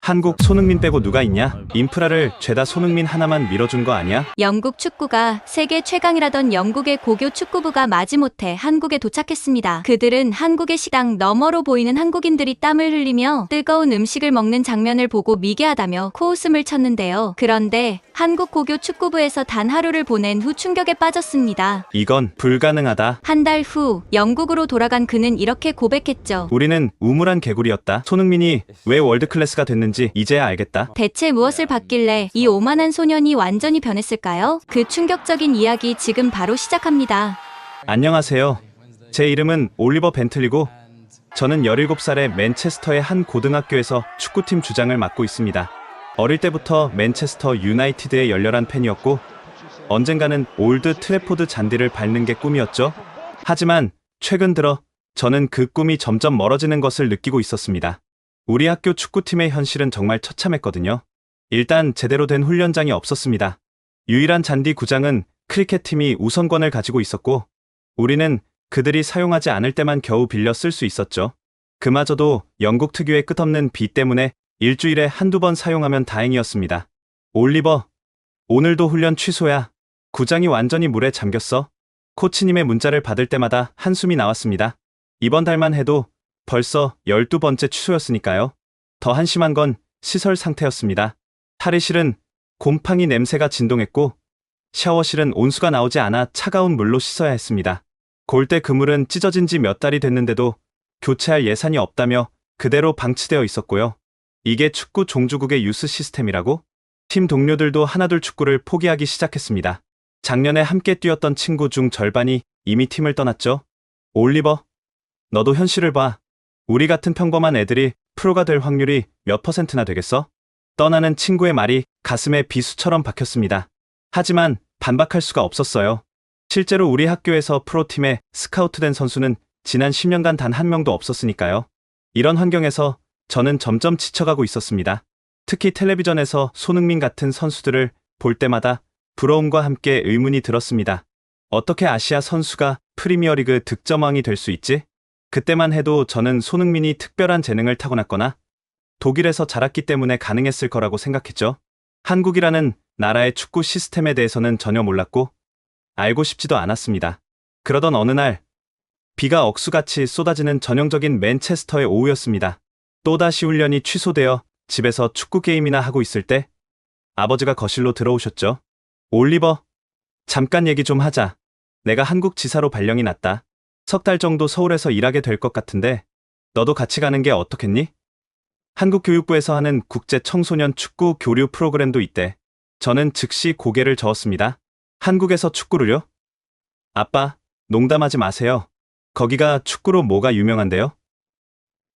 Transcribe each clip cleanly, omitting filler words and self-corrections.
한국 손흥민 빼고 누가 있냐? 인프라를 죄다 손흥민 하나만 밀어준 거 아니야? 영국 축구가 세계 최강이라던 영국의 고교 축구부가 마지못해 한국에 도착했습니다. 그들은 한국의 식당 너머로 보이는 한국인들이 땀을 흘리며 뜨거운 음식을 먹는 장면을 보고 미개하다며 코웃음을 쳤는데요. 그런데 한국 고교 축구부에서 단 하루를 보낸 후 충격에 빠졌습니다. 이건 불가능하다. 한 달 후 영국으로 돌아간 그는 이렇게 고백했죠. 우리는 우물한 개구리였다. 손흥민이 왜 월드클래스가 됐는지 이제야 알겠다. 대체 무엇을 봤길래 이 오만한 소년이 완전히 변했을까요? 그 충격적인 이야기 지금 바로 시작합니다. 안녕하세요. 제 이름은 올리버 벤틀리고 저는 17살에 맨체스터의 한 고등학교에서 축구팀 주장을 맡고 있습니다. 어릴 때부터 맨체스터 유나이티드의 열렬한 팬이었고 언젠가는 올드 트래포드 잔디를 밟는 게 꿈이었죠. 하지만 최근 들어 저는 그 꿈이 점점 멀어지는 것을 느끼고 있었습니다. 우리 학교 축구팀의 현실은 정말 처참했거든요. 일단 제대로 된 훈련장이 없었습니다. 유일한 잔디 구장은 크리켓팀이 우선권을 가지고 있었고 우리는 그들이 사용하지 않을 때만 겨우 빌려 쓸 수 있었죠. 그마저도 영국 특유의 끝없는 비 때문에 일주일에 한두 번 사용하면 다행이었습니다. 올리버, 오늘도 훈련 취소야. 구장이 완전히 물에 잠겼어. 코치님의 문자를 받을 때마다 한숨이 나왔습니다. 이번 달만 해도 벌써 12번째 취소였으니까요. 더 한심한 건 시설 상태였습니다. 탈의실은 곰팡이 냄새가 진동했고 샤워실은 온수가 나오지 않아 차가운 물로 씻어야 했습니다. 골대 그물은 찢어진 지 몇 달이 됐는데도 교체할 예산이 없다며 그대로 방치되어 있었고요. 이게 축구 종주국의 유스 시스템이라고? 팀 동료들도 하나둘 축구를 포기하기 시작했습니다. 작년에 함께 뛰었던 친구 중 절반이 이미 팀을 떠났죠. 올리버, 너도 현실을 봐. 우리 같은 평범한 애들이 프로가 될 확률이 몇 퍼센트나 되겠어? 떠나는 친구의 말이 가슴에 비수처럼 박혔습니다. 하지만 반박할 수가 없었어요. 실제로 우리 학교에서 프로팀에 스카우트된 선수는 지난 10년간 단 한 명도 없었으니까요. 이런 환경에서 저는 점점 지쳐가고 있었습니다. 특히 텔레비전에서 손흥민 같은 선수들을 볼 때마다 부러움과 함께 의문이 들었습니다. 어떻게 아시아 선수가 프리미어리그 득점왕이 될 수 있지? 그때만 해도 저는 손흥민이 특별한 재능을 타고났거나 독일에서 자랐기 때문에 가능했을 거라고 생각했죠. 한국이라는 나라의 축구 시스템에 대해서는 전혀 몰랐고 알고 싶지도 않았습니다. 그러던 어느 날 비가 억수같이 쏟아지는 전형적인 맨체스터의 오후였습니다. 또다시 훈련이 취소되어 집에서 축구 게임이나 하고 있을 때 아버지가 거실로 들어오셨죠. 올리버, 잠깐 얘기 좀 하자. 내가 한국 지사로 발령이 났다. 석 달 정도 서울에서 일하게 될 것 같은데 너도 같이 가는 게 어떻겠니? 한국 교육부에서 하는 국제 청소년 축구 교류 프로그램도 있대. 저는 즉시 고개를 저었습니다. 한국에서 축구를요? 아빠, 농담하지 마세요. 거기가 축구로 뭐가 유명한데요?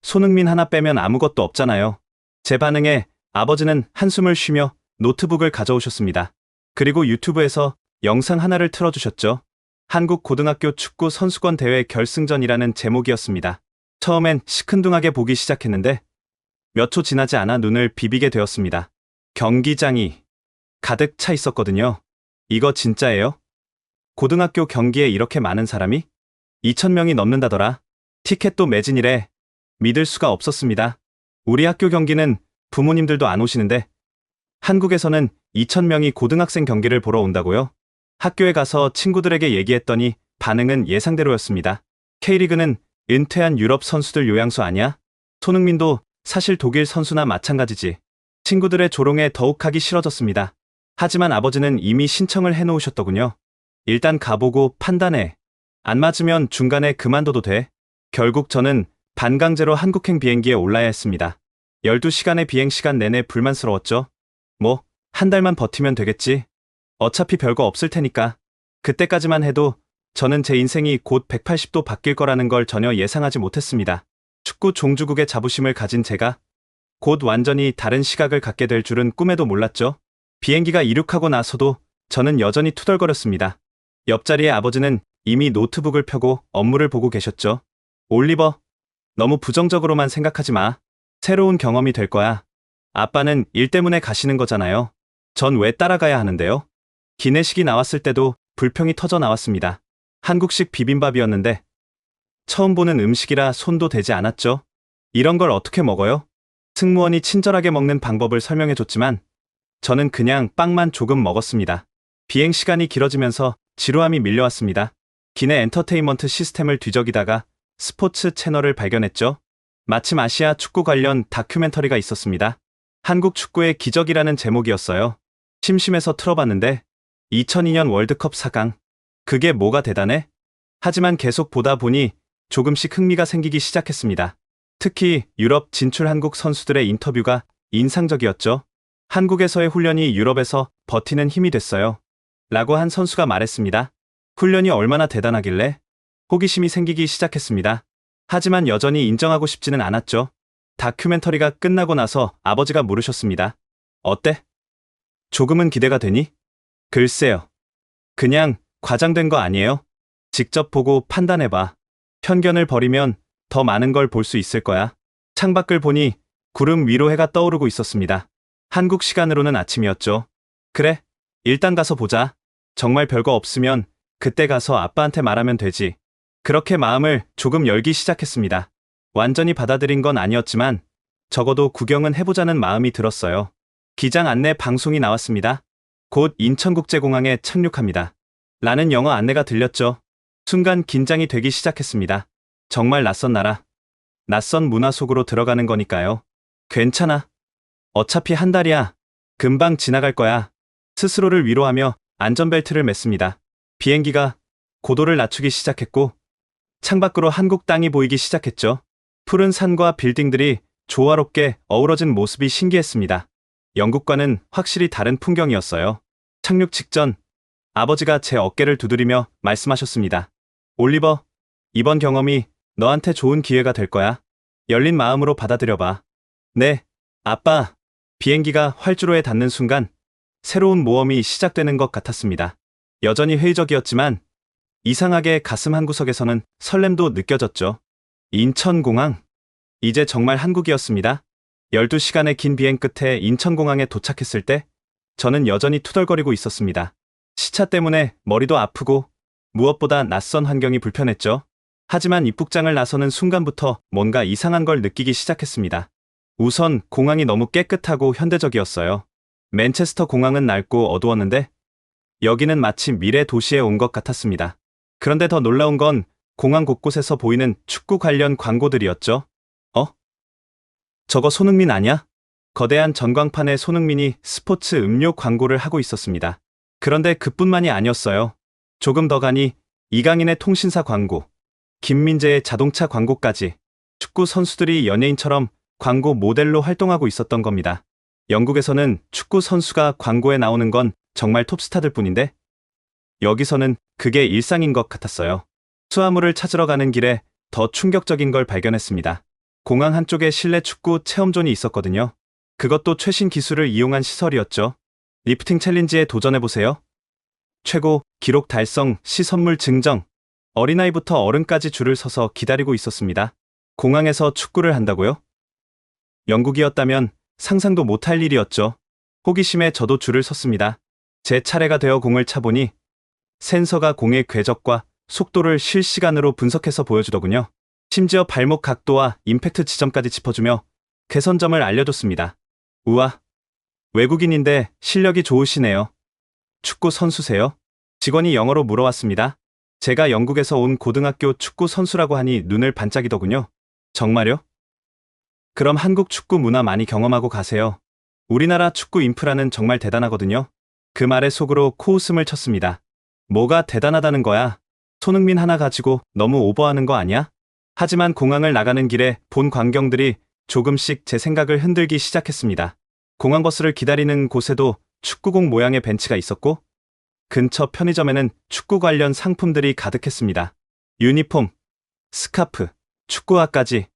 손흥민 하나 빼면 아무것도 없잖아요. 제 반응에 아버지는 한숨을 쉬며 노트북을 가져오셨습니다. 그리고 유튜브에서 영상 하나를 틀어주셨죠. 한국 고등학교 축구 선수권 대회 결승전이라는 제목이었습니다. 처음엔 시큰둥하게 보기 시작했는데 몇 초 지나지 않아 눈을 비비게 되었습니다. 경기장이 가득 차 있었거든요. 이거 진짜예요? 고등학교 경기에 이렇게 많은 사람이? 2,000명이 넘는다더라. 티켓도 매진이래. 믿을 수가 없었습니다. 우리 학교 경기는 부모님들도 안 오시는데 한국에서는 2,000명이 고등학생 경기를 보러 온다고요? 학교에 가서 친구들에게 얘기했더니 반응은 예상대로였습니다. K리그는 은퇴한 유럽 선수들 요양소 아니야? 손흥민도 사실 독일 선수나 마찬가지지. 친구들의 조롱에 더욱 하기 싫어졌습니다. 하지만 아버지는 이미 신청을 해놓으셨더군요. 일단 가보고 판단해. 안 맞으면 중간에 그만둬도 돼. 결국 저는 반강제로 한국행 비행기에 올라야 했습니다. 12시간의 비행시간 내내 불만스러웠죠. 뭐, 한 달만 버티면 되겠지. 어차피 별거 없을 테니까. 그때까지만 해도 저는 제 인생이 곧 180도 바뀔 거라는 걸 전혀 예상하지 못했습니다. 축구 종주국의 자부심을 가진 제가 곧 완전히 다른 시각을 갖게 될 줄은 꿈에도 몰랐죠. 비행기가 이륙하고 나서도 저는 여전히 투덜거렸습니다. 옆자리의 아버지는 이미 노트북을 펴고 업무를 보고 계셨죠. 올리버, 너무 부정적으로만 생각하지 마. 새로운 경험이 될 거야. 아빠는 일 때문에 가시는 거잖아요. 전 왜 따라가야 하는데요? 기내식이 나왔을 때도 불평이 터져 나왔습니다. 한국식 비빔밥이었는데 처음 보는 음식이라 손도 대지 않았죠. 이런 걸 어떻게 먹어요? 승무원이 친절하게 먹는 방법을 설명해줬지만 저는 그냥 빵만 조금 먹었습니다. 비행 시간이 길어지면서 지루함이 밀려왔습니다. 기내 엔터테인먼트 시스템을 뒤적이다가 스포츠 채널을 발견했죠. 마침 아시아 축구 관련 다큐멘터리가 있었습니다. 한국 축구의 기적이라는 제목이었어요. 심심해서 틀어봤는데 2002년 월드컵 4강. 그게 뭐가 대단해? 하지만 계속 보다 보니 조금씩 흥미가 생기기 시작했습니다. 특히 유럽 진출 한국 선수들의 인터뷰가 인상적이었죠. 한국에서의 훈련이 유럽에서 버티는 힘이 됐어요. 라고 한 선수가 말했습니다. 훈련이 얼마나 대단하길래? 호기심이 생기기 시작했습니다. 하지만 여전히 인정하고 싶지는 않았죠. 다큐멘터리가 끝나고 나서 아버지가 물으셨습니다. 어때? 조금은 기대가 되니? 글쎄요. 그냥 과장된 거 아니에요? 직접 보고 판단해봐. 편견을 버리면 더 많은 걸 볼 수 있을 거야. 창밖을 보니 구름 위로 해가 떠오르고 있었습니다. 한국 시간으로는 아침이었죠. 그래, 일단 가서 보자. 정말 별거 없으면 그때 가서 아빠한테 말하면 되지. 그렇게 마음을 조금 열기 시작했습니다. 완전히 받아들인 건 아니었지만 적어도 구경은 해보자는 마음이 들었어요. 기장 안내 방송이 나왔습니다. 곧 인천국제공항에 착륙합니다. 라는 영어 안내가 들렸죠. 순간 긴장이 되기 시작했습니다. 정말 낯선 나라, 낯선 문화 속으로 들어가는 거니까요. 괜찮아. 어차피 한 달이야. 금방 지나갈 거야. 스스로를 위로하며 안전벨트를 맸습니다. 비행기가 고도를 낮추기 시작했고 창밖으로 한국 땅이 보이기 시작했죠. 푸른 산과 빌딩들이 조화롭게 어우러진 모습이 신기했습니다. 영국과는 확실히 다른 풍경이었어요. 착륙 직전 아버지가 제 어깨를 두드리며 말씀하셨습니다. 올리버, 이번 경험이 너한테 좋은 기회가 될 거야. 열린 마음으로 받아들여봐. 네, 아빠. 비행기가 활주로에 닿는 순간 새로운 모험이 시작되는 것 같았습니다. 여전히 회의적이었지만 이상하게 가슴 한구석에서는 설렘도 느껴졌죠. 인천공항. 이제 정말 한국이었습니다. 12시간의 긴 비행 끝에 인천공항에 도착했을 때 저는 여전히 투덜거리고 있었습니다. 시차 때문에 머리도 아프고 무엇보다 낯선 환경이 불편했죠. 하지만 입국장을 나서는 순간부터 뭔가 이상한 걸 느끼기 시작했습니다. 우선 공항이 너무 깨끗하고 현대적이었어요. 맨체스터 공항은 낡고 어두웠는데 여기는 마치 미래 도시에 온 것 같았습니다. 그런데 더 놀라운 건 공항 곳곳에서 보이는 축구 관련 광고들이었죠. 저거 손흥민 아냐? 거대한 전광판에 손흥민이 스포츠 음료 광고를 하고 있었습니다. 그런데 그뿐만이 아니었어요. 조금 더 가니 이강인의 통신사 광고, 김민재의 자동차 광고까지 축구 선수들이 연예인처럼 광고 모델로 활동하고 있었던 겁니다. 영국에서는 축구 선수가 광고에 나오는 건 정말 톱스타들 뿐인데 여기서는 그게 일상인 것 같았어요. 수화물을 찾으러 가는 길에 더 충격적인 걸 발견했습니다. 공항 한쪽에 실내 축구 체험존이 있었거든요. 그것도 최신 기술을 이용한 시설이었죠. 리프팅 챌린지에 도전해보세요. 최고 기록 달성 시 선물 증정. 어린아이부터 어른까지 줄을 서서 기다리고 있었습니다. 공항에서 축구를 한다고요? 영국이었다면 상상도 못할 일이었죠. 호기심에 저도 줄을 섰습니다. 제 차례가 되어 공을 차보니 센서가 공의 궤적과 속도를 실시간으로 분석해서 보여주더군요. 심지어 발목 각도와 임팩트 지점까지 짚어주며 개선점을 알려줬습니다. 우와, 외국인인데 실력이 좋으시네요. 축구 선수세요? 직원이 영어로 물어왔습니다. 제가 영국에서 온 고등학교 축구 선수라고 하니 눈을 반짝이더군요. 정말요? 그럼 한국 축구 문화 많이 경험하고 가세요. 우리나라 축구 인프라는 정말 대단하거든요. 그 말에 속으로 코웃음을 쳤습니다. 뭐가 대단하다는 거야? 손흥민 하나 가지고 너무 오버하는 거 아니야? 하지만 공항을 나가는 길에 본 광경들이 조금씩 제 생각을 흔들기 시작했습니다. 공항버스를 기다리는 곳에도 축구공 모양의 벤치가 있었고 근처 편의점에는 축구 관련 상품들이 가득했습니다. 유니폼, 스카프, 축구화까지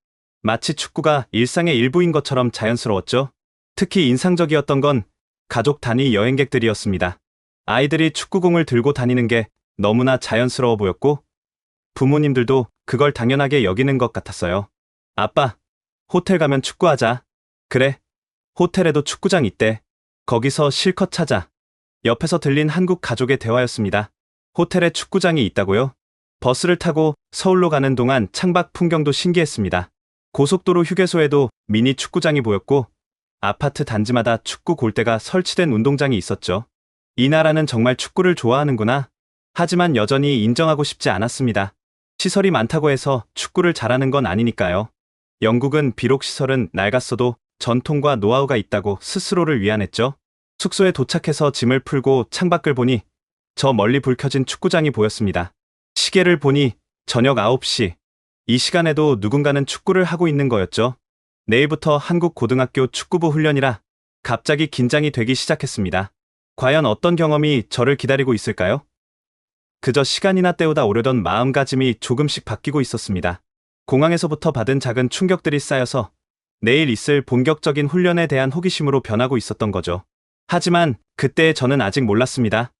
마치 축구가 일상의 일부인 것처럼 자연스러웠죠. 특히 인상적이었던 건 가족 단위 여행객들이었습니다. 아이들이 축구공을 들고 다니는 게 너무나 자연스러워 보였고 부모님들도 그걸 당연하게 여기는 것 같았어요. 아빠, 호텔 가면 축구하자. 그래, 호텔에도 축구장 있대. 거기서 실컷 찾아. 옆에서 들린 한국 가족의 대화였습니다. 호텔에 축구장이 있다고요? 버스를 타고 서울로 가는 동안 창밖 풍경도 신기했습니다. 고속도로 휴게소에도 미니 축구장이 보였고 아파트 단지마다 축구 골대가 설치된 운동장이 있었죠. 이 나라는 정말 축구를 좋아하는구나. 하지만 여전히 인정하고 싶지 않았습니다. 시설이 많다고 해서 축구를 잘하는 건 아니니까요. 영국은 비록 시설은 낡았어도 전통과 노하우가 있다고 스스로를 위안했죠. 숙소에 도착해서 짐을 풀고 창밖을 보니 저 멀리 불 켜진 축구장이 보였습니다. 시계를 보니 저녁 9시. 이 시간에도 누군가는 축구를 하고 있는 거였죠. 내일부터 한국 고등학교 축구부 훈련이라 갑자기 긴장이 되기 시작했습니다. 과연 어떤 경험이 저를 기다리고 있을까요? 그저 시간이나 때우다 오려던 마음가짐이 조금씩 바뀌고 있었습니다. 공항에서부터 받은 작은 충격들이 쌓여서 내일 있을 본격적인 훈련에 대한 호기심으로 변하고 있었던 거죠. 하지만 그때 저는 아직 몰랐습니다.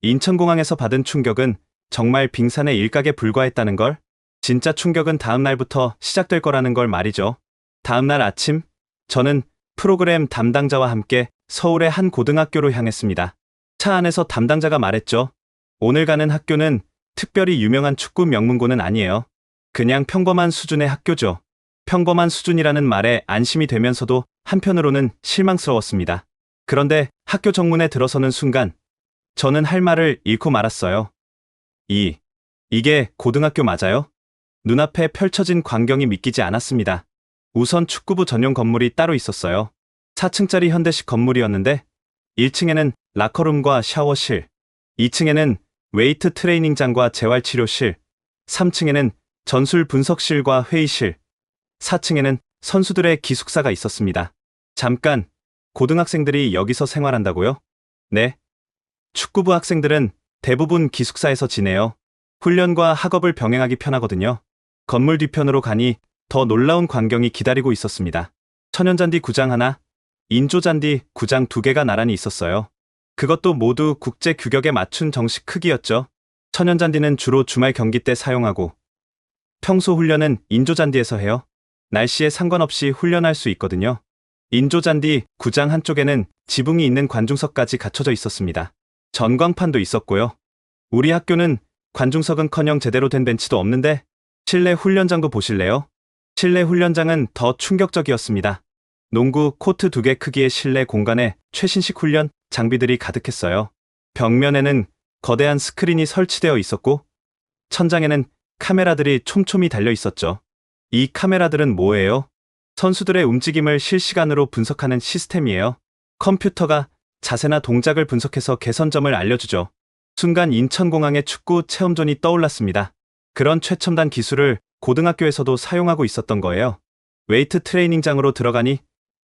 인천공항에서 받은 충격은 정말 빙산의 일각에 불과했다는 걸, 진짜 충격은 다음 날부터 시작될 거라는 걸 말이죠. 다음 날 아침, 저는 프로그램 담당자와 함께 서울의 한 고등학교로 향했습니다. 차 안에서 담당자가 말했죠. 오늘 가는 학교는 특별히 유명한 축구 명문고는 아니에요. 그냥 평범한 수준의 학교죠. 평범한 수준이라는 말에 안심이 되면서도 한편으로는 실망스러웠습니다. 그런데 학교 정문에 들어서는 순간 저는 할 말을 잃고 말았어요. 이게 고등학교 맞아요? 눈앞에 펼쳐진 광경이 믿기지 않았습니다. 우선 축구부 전용 건물이 따로 있었어요. 4층짜리 현대식 건물이었는데 1층에는 라커룸과 샤워실, 2층에는 웨이트 트레이닝장과 재활치료실, 3층에는 전술 분석실과 회의실, 4층에는 선수들의 기숙사가 있었습니다. 잠깐, 고등학생들이 여기서 생활한다고요? 네. 축구부 학생들은 대부분 기숙사에서 지내요. 훈련과 학업을 병행하기 편하거든요. 건물 뒤편으로 가니 더 놀라운 광경이 기다리고 있었습니다. 천연잔디 구장 하나, 인조잔디 구장 2개가 나란히 있었어요. 그것도 모두 국제 규격에 맞춘 정식 크기였죠. 천연잔디는 주로 주말 경기 때 사용하고 평소 훈련은 인조잔디에서 해요. 날씨에 상관없이 훈련할 수 있거든요. 인조잔디 구장 한쪽에는 지붕이 있는 관중석까지 갖춰져 있었습니다. 전광판도 있었고요. 우리 학교는 관중석은커녕 제대로 된 벤치도 없는데 실내 훈련장도 보실래요? 실내 훈련장은 더 충격적이었습니다. 농구 코트 2개 크기의 실내 공간에 최신식 훈련 장비들이 가득했어요. 벽면에는 거대한 스크린이 설치되어 있었고 천장에는 카메라들이 촘촘히 달려 있었죠. 이 카메라들은 뭐예요? 선수들의 움직임을 실시간으로 분석하는 시스템이에요. 컴퓨터가 자세나 동작을 분석해서 개선점을 알려주죠. 순간 인천공항의 축구 체험존이 떠올랐습니다. 그런 최첨단 기술을 고등학교에서도 사용하고 있었던 거예요. 웨이트 트레이닝장으로 들어가니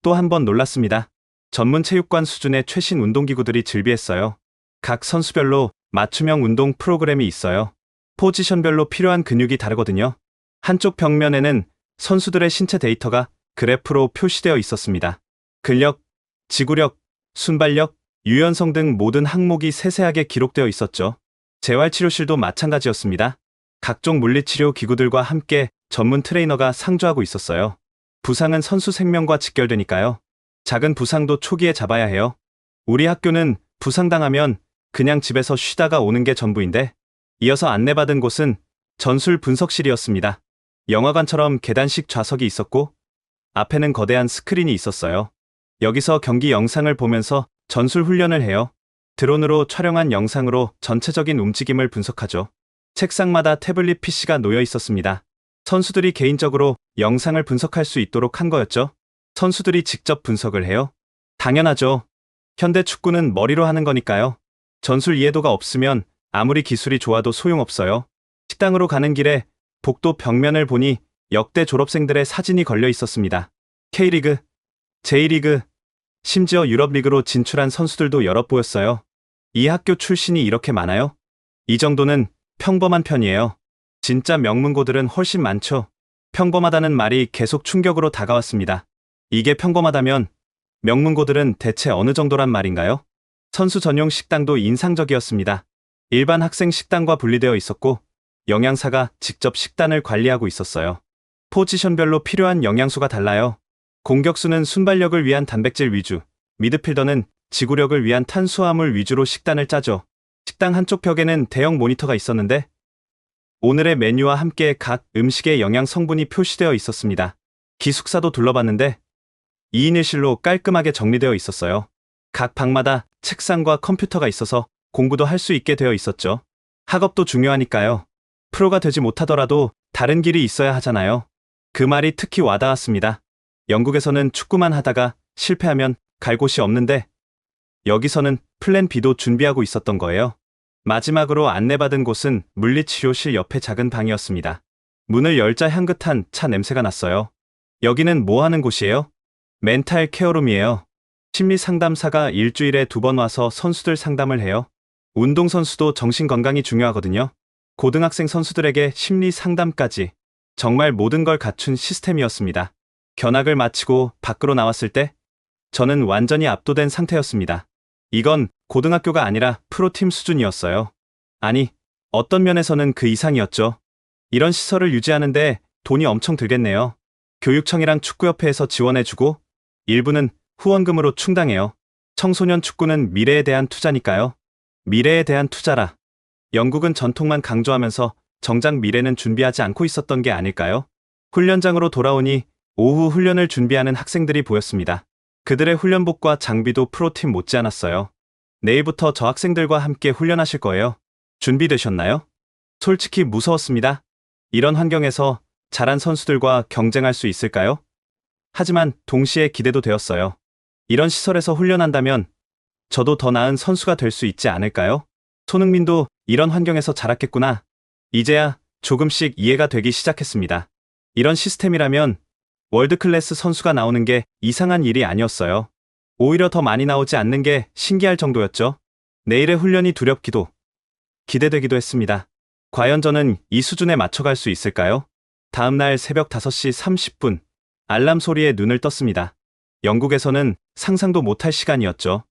또 한 번 놀랐습니다. 전문 체육관 수준의 최신 운동기구들이 즐비했어요. 각 선수별로 맞춤형 운동 프로그램이 있어요. 포지션별로 필요한 근육이 다르거든요. 한쪽 벽면에는 선수들의 신체 데이터가 그래프로 표시되어 있었습니다. 근력, 지구력, 순발력, 유연성 등 모든 항목이 세세하게 기록되어 있었죠. 재활치료실도 마찬가지였습니다. 각종 물리치료 기구들과 함께 전문 트레이너가 상주하고 있었어요. 부상은 선수 생명과 직결되니까요. 작은 부상도 초기에 잡아야 해요. 우리 학교는 부상당하면 그냥 집에서 쉬다가 오는 게 전부인데 이어서 안내받은 곳은 전술 분석실이었습니다. 영화관처럼 계단식 좌석이 있었고 앞에는 거대한 스크린이 있었어요. 여기서 경기 영상을 보면서 전술 훈련을 해요. 드론으로 촬영한 영상으로 전체적인 움직임을 분석하죠. 책상마다 태블릿 PC가 놓여 있었습니다. 선수들이 개인적으로 영상을 분석할 수 있도록 한 거였죠. 선수들이 직접 분석을 해요? 당연하죠. 현대 축구는 머리로 하는 거니까요. 전술 이해도가 없으면 아무리 기술이 좋아도 소용없어요. 식당으로 가는 길에 복도 벽면을 보니 역대 졸업생들의 사진이 걸려 있었습니다. K리그, J리그, 심지어 유럽리그로 진출한 선수들도 여럿 보였어요. 이 학교 출신이 이렇게 많아요? 이 정도는 평범한 편이에요. 진짜 명문고들은 훨씬 많죠. 평범하다는 말이 계속 충격으로 다가왔습니다. 이게 평범하다면 명문고들은 대체 어느 정도란 말인가요? 선수 전용 식당도 인상적이었습니다. 일반 학생 식당과 분리되어 있었고 영양사가 직접 식단을 관리하고 있었어요. 포지션별로 필요한 영양소가 달라요. 공격수는 순발력을 위한 단백질 위주, 미드필더는 지구력을 위한 탄수화물 위주로 식단을 짜죠. 식당 한쪽 벽에는 대형 모니터가 있었는데 오늘의 메뉴와 함께 각 음식의 영양 성분이 표시되어 있었습니다. 기숙사도 둘러봤는데 2인 1실로 깔끔하게 정리되어 있었어요. 각 방마다 책상과 컴퓨터가 있어서 공부도 할 수 있게 되어 있었죠. 학업도 중요하니까요. 프로가 되지 못하더라도 다른 길이 있어야 하잖아요. 그 말이 특히 와닿았습니다. 영국에서는 축구만 하다가 실패하면 갈 곳이 없는데 여기서는 플랜 B도 준비하고 있었던 거예요. 마지막으로 안내받은 곳은 물리치료실 옆에 작은 방이었습니다. 문을 열자 향긋한 차 냄새가 났어요. 여기는 뭐 하는 곳이에요? 멘탈 케어룸이에요. 심리 상담사가 일주일에 2번 와서 선수들 상담을 해요. 운동선수도 정신건강이 중요하거든요. 고등학생 선수들에게 심리 상담까지 정말 모든 걸 갖춘 시스템이었습니다. 견학을 마치고 밖으로 나왔을 때 저는 완전히 압도된 상태였습니다. 이건 고등학교가 아니라 프로팀 수준이었어요. 아니, 어떤 면에서는 그 이상이었죠. 이런 시설을 유지하는데 돈이 엄청 들겠네요. 교육청이랑 축구협회에서 지원해주고 일부는 후원금으로 충당해요. 청소년 축구는 미래에 대한 투자니까요. 미래에 대한 투자라. 영국은 전통만 강조하면서 정작 미래는 준비하지 않고 있었던 게 아닐까요? 훈련장으로 돌아오니 오후 훈련을 준비하는 학생들이 보였습니다. 그들의 훈련복과 장비도 프로팀 못지않았어요. 내일부터 저 학생들과 함께 훈련하실 거예요. 준비되셨나요? 솔직히 무서웠습니다. 이런 환경에서 잘한 선수들과 경쟁할 수 있을까요? 하지만 동시에 기대도 되었어요. 이런 시설에서 훈련한다면 저도 더 나은 선수가 될 수 있지 않을까요? 손흥민도 이런 환경에서 자랐겠구나. 이제야 조금씩 이해가 되기 시작했습니다. 이런 시스템이라면 월드클래스 선수가 나오는 게 이상한 일이 아니었어요. 오히려 더 많이 나오지 않는 게 신기할 정도였죠. 내일의 훈련이 두렵기도 기대되기도 했습니다. 과연 저는 이 수준에 맞춰갈 수 있을까요? 다음날 새벽 5시 30분 알람 소리에 눈을 떴습니다. 영국에서는 상상도 못할 시간이었죠.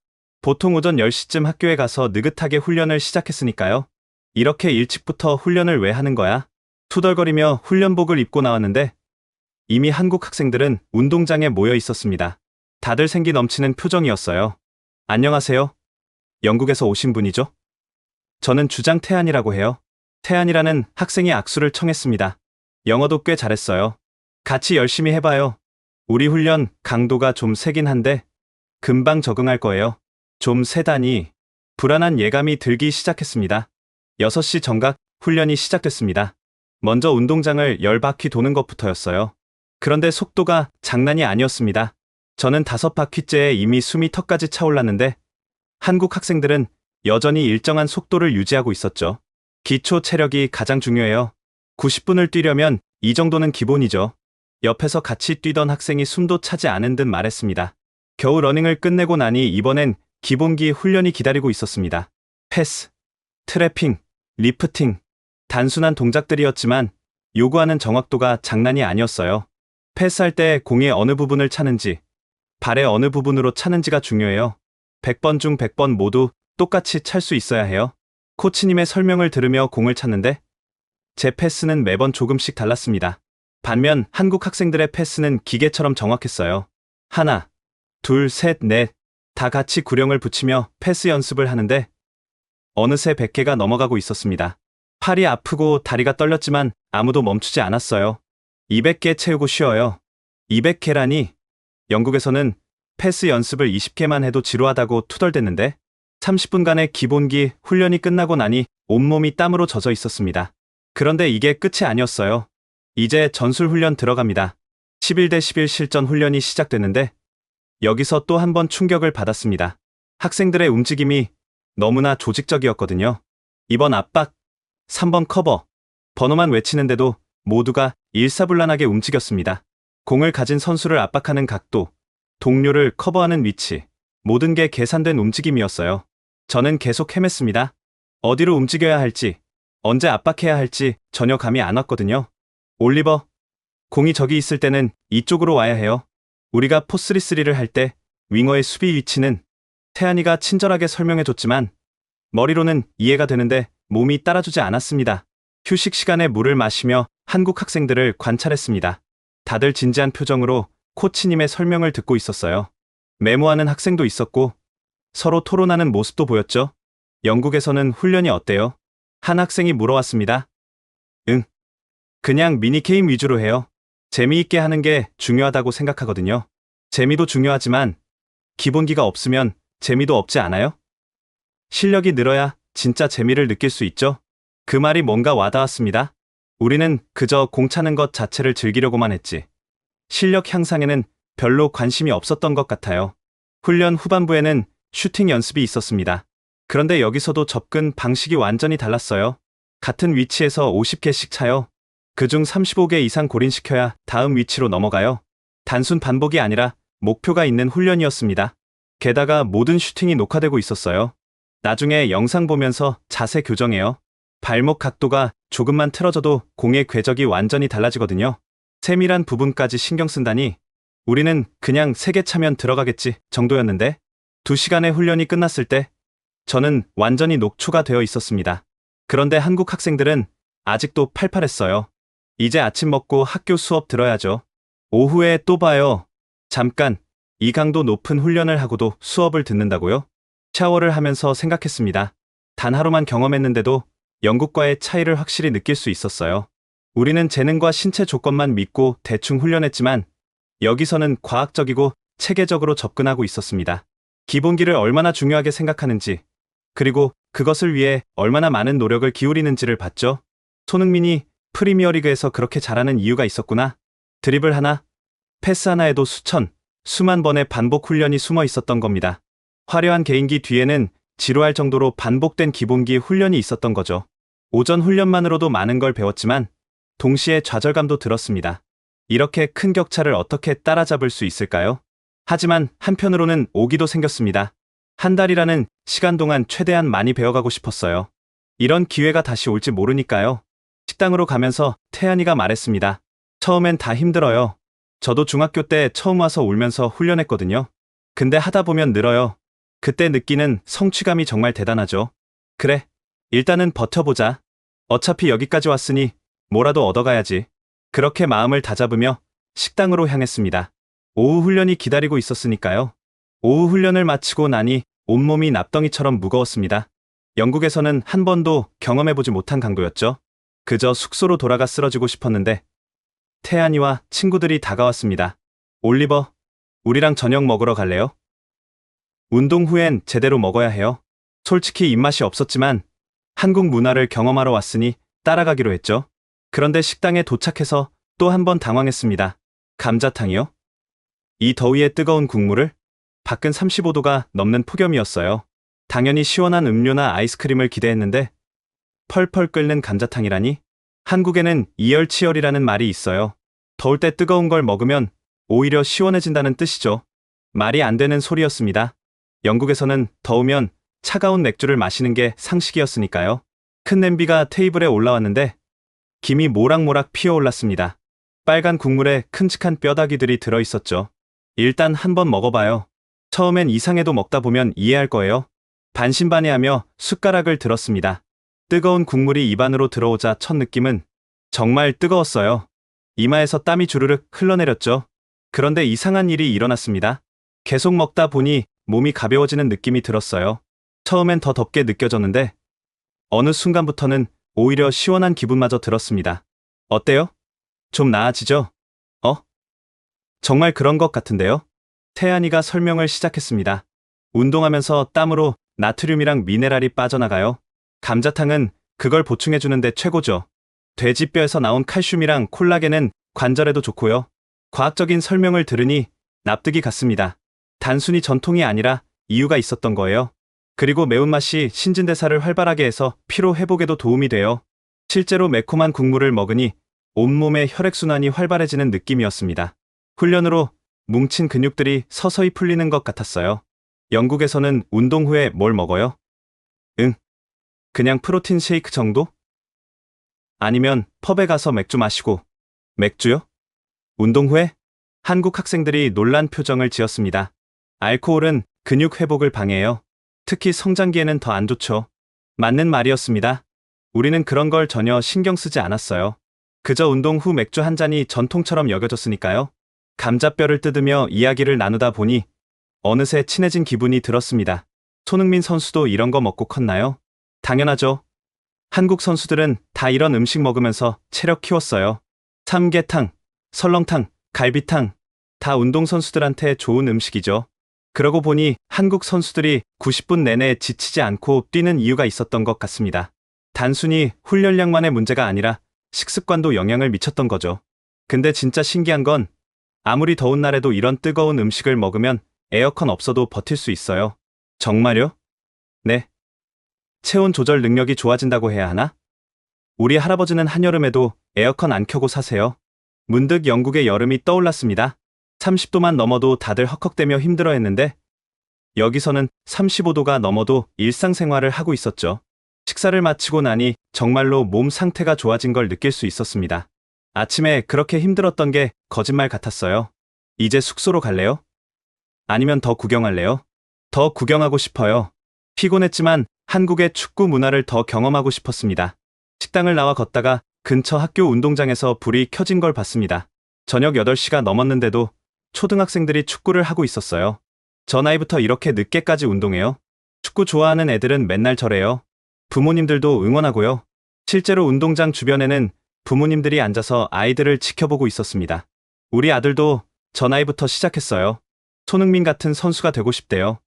보통 오전 10시쯤 학교에 가서 느긋하게 훈련을 시작했으니까요. 이렇게 일찍부터 훈련을 왜 하는 거야? 투덜거리며 훈련복을 입고 나왔는데 이미 한국 학생들은 운동장에 모여 있었습니다. 다들 생기 넘치는 표정이었어요. 안녕하세요. 영국에서 오신 분이죠? 저는 주장 태안이라고 해요. 태안이라는 학생이 악수를 청했습니다. 영어도 꽤 잘했어요. 같이 열심히 해봐요. 우리 훈련 강도가 좀 세긴 한데 금방 적응할 거예요. 좀 세다니 불안한 예감이 들기 시작했습니다. 6시 정각 훈련이 시작됐습니다. 먼저 운동장을 10바퀴 도는 것부터였어요. 그런데 속도가 장난이 아니었습니다. 저는 5바퀴째에 이미 숨이 턱까지 차올랐는데 한국 학생들은 여전히 일정한 속도를 유지하고 있었죠. 기초 체력이 가장 중요해요. 90분을 뛰려면 이 정도는 기본이죠. 옆에서 같이 뛰던 학생이 숨도 차지 않은 듯 말했습니다. 겨우 러닝을 끝내고 나니 이번엔 기본기 훈련이 기다리고 있었습니다. 패스, 트래핑, 리프팅. 단순한 동작들이었지만 요구하는 정확도가 장난이 아니었어요. 패스할 때 공의 어느 부분을 차는지, 발의 어느 부분으로 차는지가 중요해요. 100번 중 100번 모두 똑같이 찰 수 있어야 해요. 코치님의 설명을 들으며 공을 찼는데 제 패스는 매번 조금씩 달랐습니다. 반면 한국 학생들의 패스는 기계처럼 정확했어요. 하나, 둘, 셋, 넷 다 같이 구령을 붙이며 패스 연습을 하는데 어느새 100개가 넘어가고 있었습니다. 팔이 아프고 다리가 떨렸지만 아무도 멈추지 않았어요. 200개 채우고 쉬어요. 200개라니 영국에서는 패스 연습을 20개만 해도 지루하다고 투덜댔는데 30분간의 기본기 훈련이 끝나고 나니 온몸이 땀으로 젖어 있었습니다. 그런데 이게 끝이 아니었어요. 이제 전술 훈련 들어갑니다. 11대 11 실전 훈련이 시작됐는데 여기서 또 한 번 충격을 받았습니다. 학생들의 움직임이 너무나 조직적이었거든요. 2번 압박, 3번 커버, 번호만 외치는데도 모두가 일사불란하게 움직였습니다. 공을 가진 선수를 압박하는 각도, 동료를 커버하는 위치, 모든 게 계산된 움직임이었어요. 저는 계속 헤맸습니다. 어디로 움직여야 할지, 언제 압박해야 할지 전혀 감이 안 왔거든요. 올리버, 공이 저기 있을 때는 이쪽으로 와야 해요. 우리가 포3-3를 할 때 윙어의 수비 위치는 태안이가 친절하게 설명해줬지만 머리로는 이해가 되는데 몸이 따라주지 않았습니다. 휴식 시간에 물을 마시며 한국 학생들을 관찰했습니다. 다들 진지한 표정으로 코치님의 설명을 듣고 있었어요. 메모하는 학생도 있었고 서로 토론하는 모습도 보였죠. 영국에서는 훈련이 어때요? 한 학생이 물어왔습니다. 응. 그냥 미니게임 위주로 해요. 재미있게 하는 게 중요하다고 생각하거든요. 재미도 중요하지만 기본기가 없으면 재미도 없지 않아요? 실력이 늘어야 진짜 재미를 느낄 수 있죠. 그 말이 뭔가 와닿았습니다. 우리는 그저 공 차는 것 자체를 즐기려고만 했지. 실력 향상에는 별로 관심이 없었던 것 같아요. 훈련 후반부에는 슈팅 연습이 있었습니다. 그런데 여기서도 접근 방식이 완전히 달랐어요. 같은 위치에서 50개씩 차요. 그중 35개 이상 골인시켜야 다음 위치로 넘어가요. 단순 반복이 아니라 목표가 있는 훈련이었습니다. 게다가 모든 슈팅이 녹화되고 있었어요. 나중에 영상 보면서 자세 교정해요. 발목 각도가 조금만 틀어져도 공의 궤적이 완전히 달라지거든요. 세밀한 부분까지 신경 쓴다니 우리는 그냥 3개 차면 들어가겠지 정도였는데 2시간의 훈련이 끝났을 때 저는 완전히 녹초가 되어 있었습니다. 그런데 한국 학생들은 아직도 팔팔했어요. 이제 아침 먹고 학교 수업 들어야죠. 오후에 또 봐요. 잠깐, 이 강도 높은 훈련을 하고도 수업을 듣는다고요? 샤워를 하면서 생각했습니다. 단 하루만 경험했는데도 영국과의 차이를 확실히 느낄 수 있었어요. 우리는 재능과 신체 조건만 믿고 대충 훈련했지만 여기서는 과학적이고 체계적으로 접근하고 있었습니다. 기본기를 얼마나 중요하게 생각하는지, 그리고 그것을 위해 얼마나 많은 노력을 기울이는지를 봤죠. 손흥민이 프리미어리그에서 그렇게 잘하는 이유가 있었구나. 드리블 하나, 패스 하나에도 수만 번의 반복 훈련이 숨어 있었던 겁니다. 화려한 개인기 뒤에는 지루할 정도로 반복된 기본기 훈련이 있었던 거죠. 오전 훈련만으로도 많은 걸 배웠지만 동시에 좌절감도 들었습니다. 이렇게 큰 격차를 어떻게 따라잡을 수 있을까요? 하지만 한편으로는 오기도 생겼습니다. 한 달이라는 시간 동안 최대한 많이 배워가고 싶었어요. 이런 기회가 다시 올지 모르니까요. 식당으로 가면서 태연이가 말했습니다. 처음엔 다 힘들어요. 저도 중학교 때 처음 와서 울면서 훈련했거든요. 근데 하다 보면 늘어요. 그때 느끼는 성취감이 정말 대단하죠. 그래, 일단은 버텨보자. 어차피 여기까지 왔으니 뭐라도 얻어가야지. 그렇게 마음을 다잡으며 식당으로 향했습니다. 오후 훈련이 기다리고 있었으니까요. 오후 훈련을 마치고 나니 온몸이 납덩이처럼 무거웠습니다. 영국에서는 한 번도 경험해보지 못한 강도였죠. 그저 숙소로 돌아가 쓰러지고 싶었는데 태안이와 친구들이 다가왔습니다. 올리버, 우리랑 저녁 먹으러 갈래요? 운동 후엔 제대로 먹어야 해요. 솔직히 입맛이 없었지만 한국 문화를 경험하러 왔으니 따라가기로 했죠. 그런데 식당에 도착해서 또 한 번 당황했습니다. 감자탕이요? 이 더위에 뜨거운 국물을? 밖은 35도가 넘는 폭염이었어요. 당연히 시원한 음료나 아이스크림을 기대했는데 펄펄 끓는 감자탕이라니? 한국에는 이열치열이라는 말이 있어요. 더울 때 뜨거운 걸 먹으면 오히려 시원해진다는 뜻이죠. 말이 안 되는 소리였습니다. 영국에서는 더우면 차가운 맥주를 마시는 게 상식이었으니까요. 큰 냄비가 테이블에 올라왔는데 김이 모락모락 피어올랐습니다. 빨간 국물에 큼직한 뼈다귀들이 들어있었죠. 일단 한번 먹어봐요. 처음엔 이상해도 먹다 보면 이해할 거예요. 반신반의하며 숟가락을 들었습니다. 뜨거운 국물이 입안으로 들어오자 첫 느낌은 정말 뜨거웠어요. 이마에서 땀이 주르륵 흘러내렸죠. 그런데 이상한 일이 일어났습니다. 계속 먹다 보니 몸이 가벼워지는 느낌이 들었어요. 처음엔 더 덥게 느껴졌는데 어느 순간부터는 오히려 시원한 기분마저 들었습니다. 어때요? 좀 나아지죠? 정말 그런 것 같은데요? 태안이가 설명을 시작했습니다. 운동하면서 땀으로 나트륨이랑 미네랄이 빠져나가요. 감자탕은 그걸 보충해주는데 최고죠. 돼지뼈에서 나온 칼슘이랑 콜라겐은 관절에도 좋고요. 과학적인 설명을 들으니 납득이 갔습니다. 단순히 전통이 아니라 이유가 있었던 거예요. 그리고 매운맛이 신진대사를 활발하게 해서 피로 회복에도 도움이 돼요. 실제로 매콤한 국물을 먹으니 온몸의 혈액순환이 활발해지는 느낌이었습니다. 훈련으로 뭉친 근육들이 서서히 풀리는 것 같았어요. 영국에서는 운동 후에 뭘 먹어요? 그냥 프로틴 쉐이크 정도? 아니면 펍에 가서 맥주 마시고. 맥주요? 운동 후에? 한국 학생들이 놀란 표정을 지었습니다. 알코올은 근육 회복을 방해해요. 특히 성장기에는 더 안 좋죠. 맞는 말이었습니다. 우리는 그런 걸 전혀 신경 쓰지 않았어요. 그저 운동 후 맥주 한 잔이 전통처럼 여겨졌으니까요. 감자뼈를 뜯으며 이야기를 나누다 보니 어느새 친해진 기분이 들었습니다. 손흥민 선수도 이런 거 먹고 컸나요? 당연하죠. 한국 선수들은 다 이런 음식 먹으면서 체력 키웠어요. 삼계탕, 설렁탕, 갈비탕, 다 운동선수들한테 좋은 음식이죠. 그러고 보니 한국 선수들이 90분 내내 지치지 않고 뛰는 이유가 있었던 것 같습니다. 단순히 훈련량만의 문제가 아니라 식습관도 영향을 미쳤던 거죠. 근데 진짜 신기한 건 아무리 더운 날에도 이런 뜨거운 음식을 먹으면 에어컨 없어도 버틸 수 있어요. 정말요? 네. 체온 조절 능력이 좋아진다고 해야 하나? 우리 할아버지는 한여름에도 에어컨 안 켜고 사세요. 문득 영국의 여름이 떠올랐습니다. 30도만 넘어도 다들 헉헉대며 힘들어했는데 여기서는 35도가 넘어도 일상생활을 하고 있었죠. 식사를 마치고 나니 정말로 몸 상태가 좋아진 걸 느낄 수 있었습니다. 아침에 그렇게 힘들었던 게 거짓말 같았어요. 이제 숙소로 갈래요? 아니면 더 구경할래요? 더 구경하고 싶어요. 피곤했지만 한국의 축구 문화를 더 경험하고 싶었습니다. 식당을 나와 걷다가 근처 학교 운동장에서 불이 켜진 걸 봤습니다. 저녁 8시가 넘었는데도 초등학생들이 축구를 하고 있었어요. 저 나이부터 이렇게 늦게까지 운동해요? 축구 좋아하는 애들은 맨날 저래요. 부모님들도 응원하고요. 실제로 운동장 주변에는 부모님들이 앉아서 아이들을 지켜보고 있었습니다. 우리 아들도 저 나이부터 시작했어요. 손흥민 같은 선수가 되고 싶대요.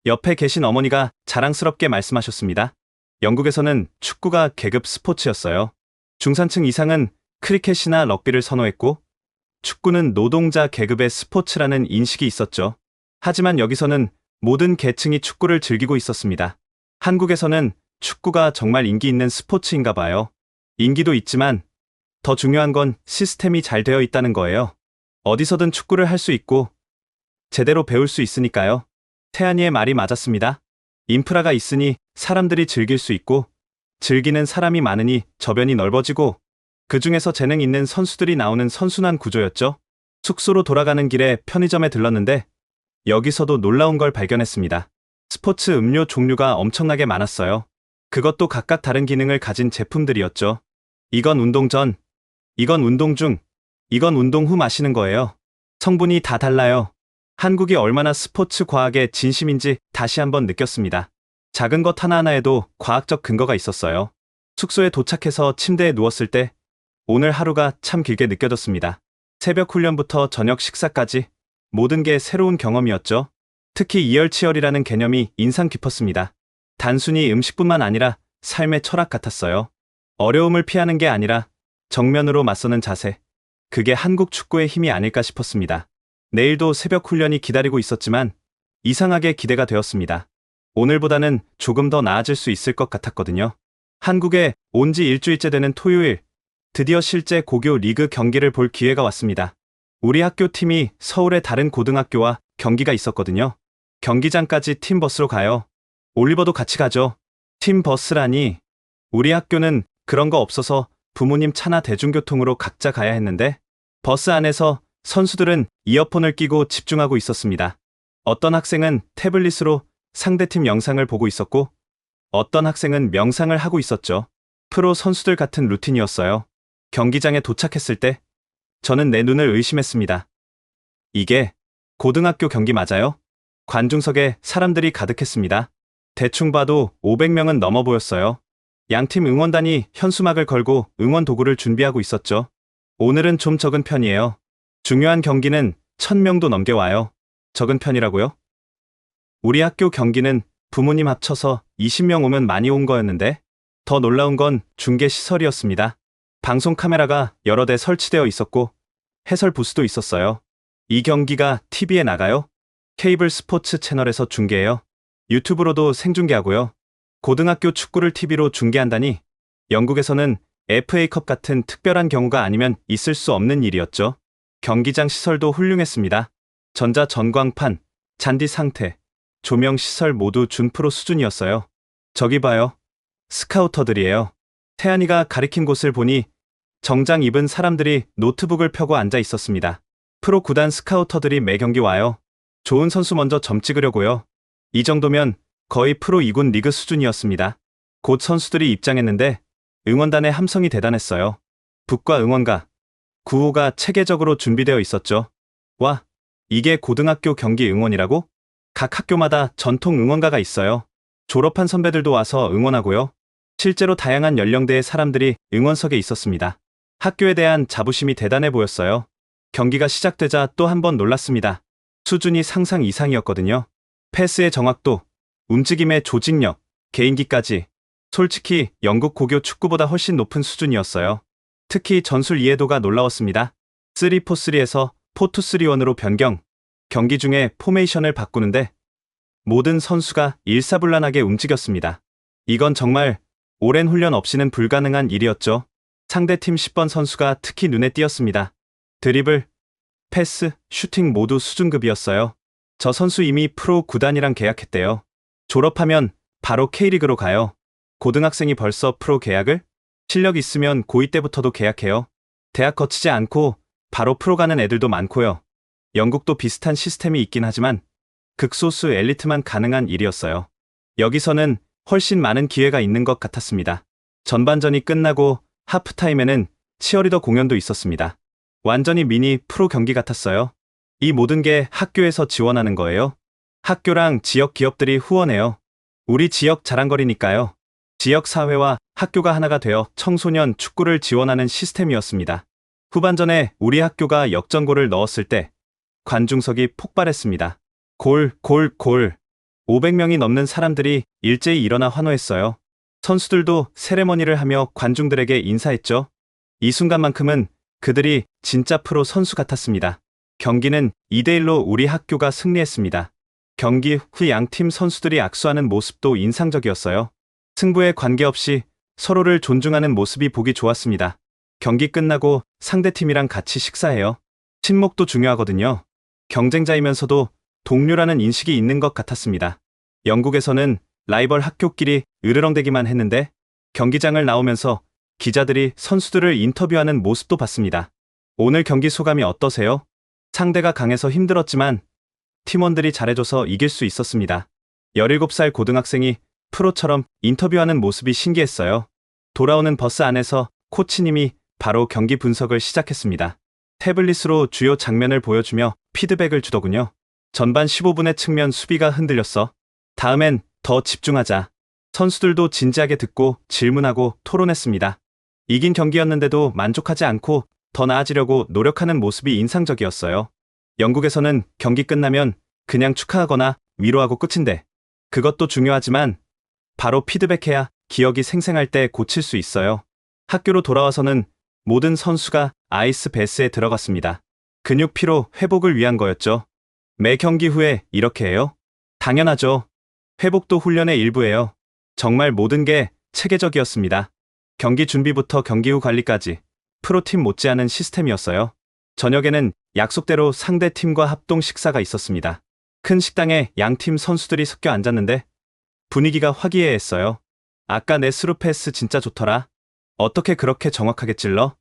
옆에 계신 어머니가 자랑스럽게 말씀하셨습니다. 영국에서는 축구가 계급 스포츠였어요. 중산층 이상은 크리켓이나 럭비를 선호했고 축구는 노동자 계급의 스포츠라는 인식이 있었죠. 하지만 여기서는 모든 계층이 축구를 즐기고 있었습니다. 한국에서는 축구가 정말 인기 있는 스포츠인가 봐요. 인기도 있지만 더 중요한 건 시스템이 잘 되어 있다는 거예요. 어디서든 축구를 할 수 있고 제대로 배울 수 있으니까요. 태안이의 말이 맞았습니다. 인프라가 있으니 사람들이 즐길 수 있고 즐기는 사람이 많으니 저변이 넓어지고 그 중에서 재능 있는 선수들이 나오는 선순환 구조였죠. 숙소로 돌아가는 길에 편의점에 들렀는데 여기서도 놀라운 걸 발견했습니다. 스포츠 음료 종류가 엄청나게 많았어요. 그것도 각각 다른 기능을 가진 제품들이었죠. 이건 운동 전, 이건 운동 중, 이건 운동 후 마시는 거예요. 성분이 다 달라요. 한국이 얼마나 스포츠 과학에 진심인지 다시 한번 느꼈습니다. 작은 것 하나하나에도 과학적 근거가 있었어요. 숙소에 도착해서 침대에 누웠을 때 오늘 하루가 참 길게 느껴졌습니다. 새벽 훈련부터 저녁 식사까지 모든 게 새로운 경험이었죠. 특히 이열치열이라는 개념이 인상 깊었습니다. 단순히 음식뿐만 아니라 삶의 철학 같았어요. 어려움을 피하는 게 아니라 정면으로 맞서는 자세. 그게 한국 축구의 힘이 아닐까 싶었습니다. 내일도 새벽 훈련이 기다리고 있었지만 이상하게 기대가 되었습니다. 오늘보다는 조금 더 나아질 수 있을 것 같았거든요. 한국에 온 지 일주일째 되는 토요일, 드디어 실제 고교 리그 경기를 볼 기회가 왔습니다. 우리 학교 팀이 서울의 다른 고등학교와 경기가 있었거든요. 경기장까지 팀버스로 가요. 올리버도 같이 가죠. 팀버스라니. 우리 학교는 그런 거 없어서 부모님 차나 대중교통으로 각자 가야 했는데 버스 안에서 선수들은 이어폰을 끼고 집중하고 있었습니다. 어떤 학생은 태블릿으로 상대팀 영상을 보고 있었고 어떤 학생은 명상을 하고 있었죠. 프로 선수들 같은 루틴이었어요. 경기장에 도착했을 때 저는 내 눈을 의심했습니다. 이게 고등학교 경기 맞아요? 관중석에 사람들이 가득했습니다. 대충 봐도 500명은 넘어 보였어요. 양팀 응원단이 현수막을 걸고 응원 도구를 준비하고 있었죠. 오늘은 좀 적은 편이에요. 중요한 경기는 1000명도 넘게 와요. 적은 편이라고요? 우리 학교 경기는 부모님 합쳐서 20명 오면 많이 온 거였는데 더 놀라운 건 중계 시설이었습니다. 방송 카메라가 여러 대 설치되어 있었고 해설 부스도 있었어요. 이 경기가 TV에 나가요? 케이블 스포츠 채널에서 중계해요. 유튜브로도 생중계하고요. 고등학교 축구를 TV로 중계한다니 영국에서는 FA컵 같은 특별한 경우가 아니면 있을 수 없는 일이었죠. 경기장 시설도 훌륭했습니다. 전자 전광판, 잔디 상태, 조명 시설 모두 준프로 수준이었어요. 저기 봐요. 스카우터들이에요. 태안이가 가리킨 곳을 보니 정장 입은 사람들이 노트북을 펴고 앉아 있었습니다. 프로 구단 스카우터들이 매 경기 와요. 좋은 선수 먼저 점 찍으려고요. 이 정도면 거의 프로 2군 리그 수준이었습니다. 곧 선수들이 입장했는데 응원단의 함성이 대단했어요. 북과 응원가, 구호가 체계적으로 준비되어 있었죠. 와, 이게 고등학교 경기 응원이라고? 각 학교마다 전통 응원가가 있어요. 졸업한 선배들도 와서 응원하고요. 실제로 다양한 연령대의 사람들이 응원석에 있었습니다. 학교에 대한 자부심이 대단해 보였어요. 경기가 시작되자 또 한 번 놀랐습니다. 수준이 상상 이상이었거든요. 패스의 정확도, 움직임의 조직력, 개인기까지. 솔직히 영국 고교 축구보다 훨씬 높은 수준이었어요. 특히 전술 이해도가 놀라웠습니다. 3-4-3에서 4-2-3-1으로 변경, 경기 중에 포메이션을 바꾸는데 모든 선수가 일사불란하게 움직였습니다. 이건 정말 오랜 훈련 없이는 불가능한 일이었죠. 상대팀 10번 선수가 특히 눈에 띄었습니다. 드리블, 패스, 슈팅 모두 수준급이었어요. 저 선수 이미 프로 구단이랑 계약했대요. 졸업하면 바로 K리그로 가요. 고등학생이 벌써 프로 계약을? 실력 있으면 고2 때부터도 계약해요. 대학 거치지 않고 바로 프로 가는 애들도 많고요. 영국도 비슷한 시스템이 있긴 하지만 극소수 엘리트만 가능한 일이었어요. 여기서는 훨씬 많은 기회가 있는 것 같았습니다. 전반전이 끝나고 하프타임에는 치어리더 공연도 있었습니다. 완전히 미니 프로 경기 같았어요. 이 모든 게 학교에서 지원하는 거예요. 학교랑 지역 기업들이 후원해요. 우리 지역 자랑거리니까요. 지역 사회와 학교가 하나가 되어 청소년 축구를 지원하는 시스템이었습니다. 후반전에 우리 학교가 역전골을 넣었을 때 관중석이 폭발했습니다. 골, 골, 골. 500명이 넘는 사람들이 일제히 일어나 환호했어요. 선수들도 세레머니를 하며 관중들에게 인사했죠. 이 순간만큼은 그들이 진짜 프로 선수 같았습니다. 경기는 2대1로 우리 학교가 승리했습니다. 경기 후 양팀 선수들이 악수하는 모습도 인상적이었어요. 승부에 관계없이 서로를 존중하는 모습이 보기 좋았습니다. 경기 끝나고 상대팀이랑 같이 식사해요. 친목도 중요하거든요. 경쟁자이면서도 동료라는 인식이 있는 것 같았습니다. 영국에서는 라이벌 학교끼리 으르렁대기만 했는데 경기장을 나오면서 기자들이 선수들을 인터뷰하는 모습도 봤습니다. 오늘 경기 소감이 어떠세요? 상대가 강해서 힘들었지만 팀원들이 잘해줘서 이길 수 있었습니다. 17살 고등학생이 프로처럼 인터뷰하는 모습이 신기했어요. 돌아오는 버스 안에서 코치님이 바로 경기 분석을 시작했습니다. 태블릿으로 주요 장면을 보여주며 피드백을 주더군요. 전반 15분의 측면 수비가 흔들렸어. 다음엔 더 집중하자. 선수들도 진지하게 듣고 질문하고 토론했습니다. 이긴 경기였는데도 만족하지 않고 더 나아지려고 노력하는 모습이 인상적이었어요. 영국에서는 경기 끝나면 그냥 축하하거나 위로하고 끝인데 그것도 중요하지만 바로 피드백해야 기억이 생생할 때 고칠 수 있어요. 학교로 돌아와서는 모든 선수가 아이스 베스에 들어갔습니다. 근육 피로 회복을 위한 거였죠. 매 경기 후에 이렇게 해요? 당연하죠. 회복도 훈련의 일부예요. 정말 모든 게 체계적이었습니다. 경기 준비부터 경기 후 관리까지 프로팀 못지않은 시스템이었어요. 저녁에는 약속대로 상대 팀과 합동 식사가 있었습니다. 큰 식당에 양팀 선수들이 섞여 앉았는데 분위기가 화기애애했어요. 아까 내 스루 패스 진짜 좋더라. 어떻게 그렇게 정확하게 찔러?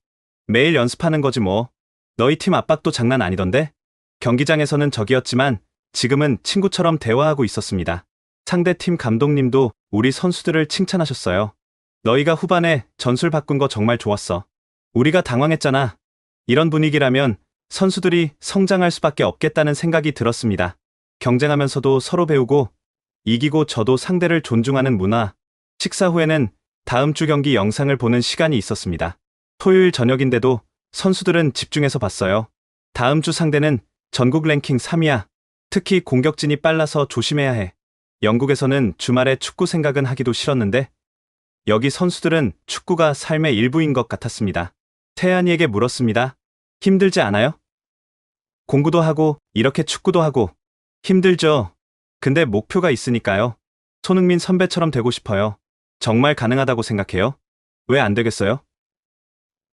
매일 연습하는 거지 뭐. 너희 팀 압박도 장난 아니던데? 경기장에서는 적이었지만 지금은 친구처럼 대화하고 있었습니다. 상대팀 감독님도 우리 선수들을 칭찬하셨어요. 너희가 후반에 전술 바꾼 거 정말 좋았어. 우리가 당황했잖아. 이런 분위기라면 선수들이 성장할 수밖에 없겠다는 생각이 들었습니다. 경쟁하면서도 서로 배우고 이기고 져도 상대를 존중하는 문화. 식사 후에는 다음 주 경기 영상을 보는 시간이 있었습니다. 토요일 저녁인데도 선수들은 집중해서 봤어요. 다음 주 상대는 전국 랭킹 3위야. 특히 공격진이 빨라서 조심해야 해. 영국에서는 주말에 축구 생각은 하기도 싫었는데 여기 선수들은 축구가 삶의 일부인 것 같았습니다. 태연이에게 물었습니다. 힘들지 않아요? 공부도 하고 이렇게 축구도 하고 힘들죠. 근데 목표가 있으니까요. 손흥민 선배처럼 되고 싶어요. 정말 가능하다고 생각해요? 왜 안 되겠어요?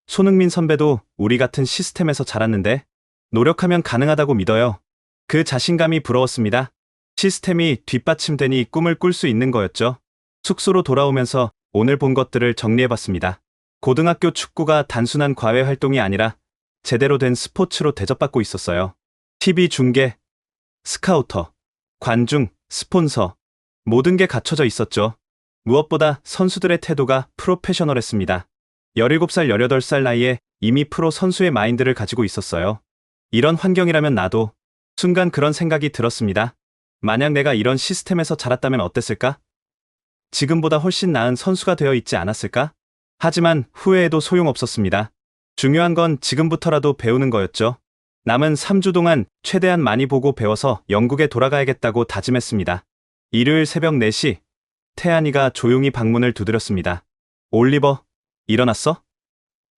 손흥민 선배도 우리 같은 시스템에서 자랐는데 노력하면 가능하다고 믿어요. 그 자신감이 부러웠습니다. 시스템이 뒷받침되니 꿈을 꿀 수 있는 거였죠. 숙소로 돌아오면서 오늘 본 것들을 정리해봤습니다. 고등학교 축구가 단순한 과외 활동이 아니라 제대로 된 스포츠로 대접받고 있었어요. TV 중계, 스카우터, 관중, 스폰서, 모든 게 갖춰져 있었죠. 무엇보다 선수들의 태도가 프로페셔널했습니다. 17살, 18살 나이에 이미 프로 선수의 마인드를 가지고 있었어요. 이런 환경이라면 나도. 순간 그런 생각이 들었습니다. 만약 내가 이런 시스템에서 자랐다면 어땠을까? 지금보다 훨씬 나은 선수가 되어 있지 않았을까? 하지만 후회해도 소용없었습니다. 중요한 건 지금부터라도 배우는 거였죠. 남은 3주 동안 최대한 많이 보고 배워서 영국에 돌아가야겠다고 다짐했습니다. 일요일 새벽 4시, 태안이가 조용히 방문을 두드렸습니다. 올리버, 일어났어?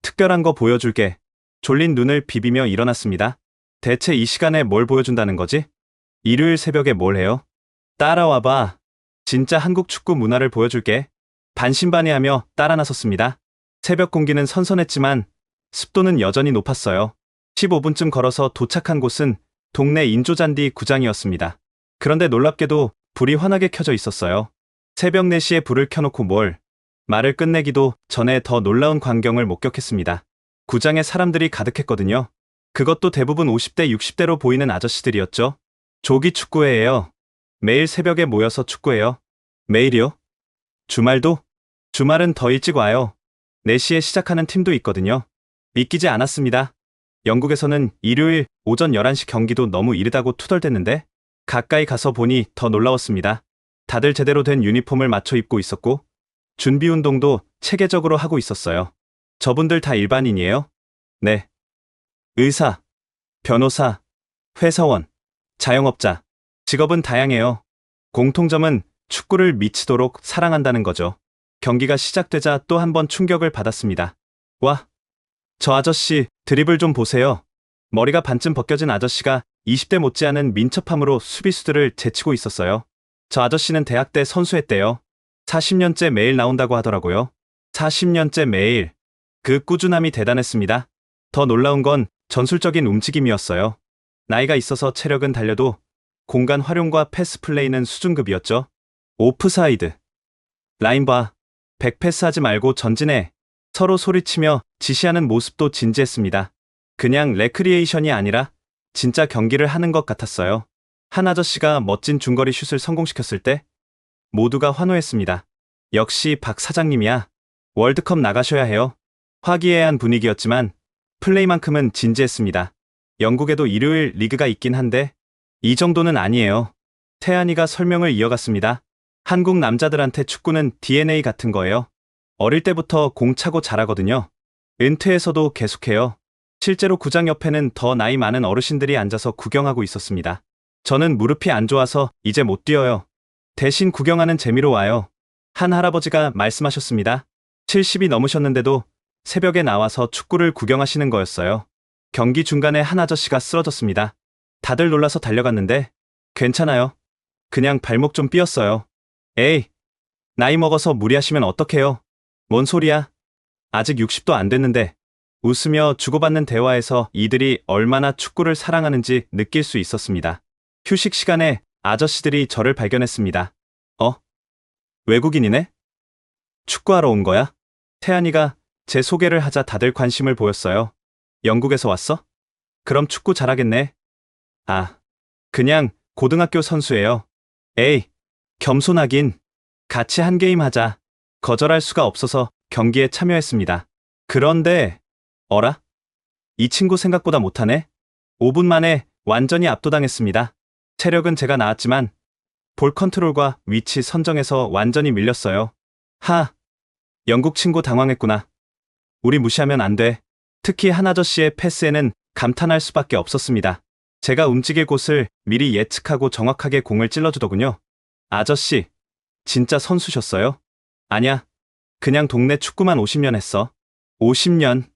특별한 거 보여줄게. 졸린 눈을 비비며 일어났습니다. 대체 이 시간에 뭘 보여준다는 거지? 일요일 새벽에 뭘 해요? 따라와봐. 진짜 한국 축구 문화를 보여줄게. 반신반의하며 따라 나섰습니다. 새벽 공기는 선선했지만 습도는 여전히 높았어요. 15분쯤 걸어서 도착한 곳은 동네 인조잔디 구장이었습니다. 그런데 놀랍게도 불이 환하게 켜져 있었어요. 새벽 4시에 불을 켜놓고 말을 끝내기도 전에 더 놀라운 광경을 목격했습니다. 구장에 사람들이 가득했거든요. 그것도 대부분 50대, 60대로 보이는 아저씨들이었죠. 조기 축구회예요. 매일 새벽에 모여서 축구해요. 매일이요? 주말도? 주말은 더 일찍 와요. 4시에 시작하는 팀도 있거든요. 믿기지 않았습니다. 영국에서는 일요일 오전 11시 경기도 너무 이르다고 투덜댔는데 가까이 가서 보니 더 놀라웠습니다. 다들 제대로 된 유니폼을 맞춰 입고 있었고 준비 운동도 체계적으로 하고 있었어요. 저분들 다 일반인이에요? 네. 의사, 변호사, 회사원, 자영업자, 직업은 다양해요. 공통점은 축구를 미치도록 사랑한다는 거죠. 경기가 시작되자 또 한 번 충격을 받았습니다. 와, 저 아저씨 드리블 좀 보세요. 머리가 반쯤 벗겨진 아저씨가 20대 못지않은 민첩함으로 수비수들을 제치고 있었어요. 저 아저씨는 대학 때 선수했대요. 40년째 매일 나온다고 하더라고요. 40년째 매일. 그 꾸준함이 대단했습니다. 더 놀라운 건 전술적인 움직임이었어요. 나이가 있어서 체력은 달려도 공간 활용과 패스 플레이는 수준급이었죠. 오프사이드. 라인 봐. 백패스하지 말고 전진해. 서로 소리치며 지시하는 모습도 진지했습니다. 그냥 레크리에이션이 아니라 진짜 경기를 하는 것 같았어요. 한 아저씨가 멋진 중거리 슛을 성공시켰을 때 모두가 환호했습니다. 역시 박 사장님이야. 월드컵 나가셔야 해요. 화기애애한 분위기였지만 플레이만큼은 진지했습니다. 영국에도 일요일 리그가 있긴 한데 이 정도는 아니에요. 태안이가 설명을 이어갔습니다. 한국 남자들한테 축구는 DNA 같은 거예요. 어릴 때부터 공 차고 자라거든요. 은퇴해서도 계속해요. 실제로 구장 옆에는 더 나이 많은 어르신들이 앉아서 구경하고 있었습니다. 저는 무릎이 안 좋아서 이제 못 뛰어요. 대신 구경하는 재미로 와요. 한 할아버지가 말씀하셨습니다. 70이 넘으셨는데도 새벽에 나와서 축구를 구경하시는 거였어요. 경기 중간에 한 아저씨가 쓰러졌습니다. 다들 놀라서 달려갔는데 괜찮아요. 그냥 발목 좀 삐었어요. 에이, 나이 먹어서 무리하시면 어떡해요? 뭔 소리야? 아직 60도 안 됐는데. 웃으며 주고받는 대화에서 이들이 얼마나 축구를 사랑하는지 느낄 수 있었습니다. 휴식 시간에 아저씨들이 저를 발견했습니다. 외국인이네? 축구하러 온 거야? 태안이가 제 소개를 하자 다들 관심을 보였어요. 영국에서 왔어? 그럼 축구 잘하겠네. 아, 그냥 고등학교 선수예요. 에이, 겸손하긴. 같이 한 게임 하자. 거절할 수가 없어서 경기에 참여했습니다. 그런데, 어라? 이 친구 생각보다 못하네? 5분 만에 완전히 압도당했습니다. 체력은 제가 나았지만 볼 컨트롤과 위치 선정에서 완전히 밀렸어요. 영국 친구 당황했구나. 우리 무시하면 안 돼. 특히 한 아저씨의 패스에는 감탄할 수밖에 없었습니다. 제가 움직일 곳을 미리 예측하고 정확하게 공을 찔러주더군요. 아저씨, 진짜 선수셨어요? 아냐, 그냥 동네 축구만 50년 했어. 50년.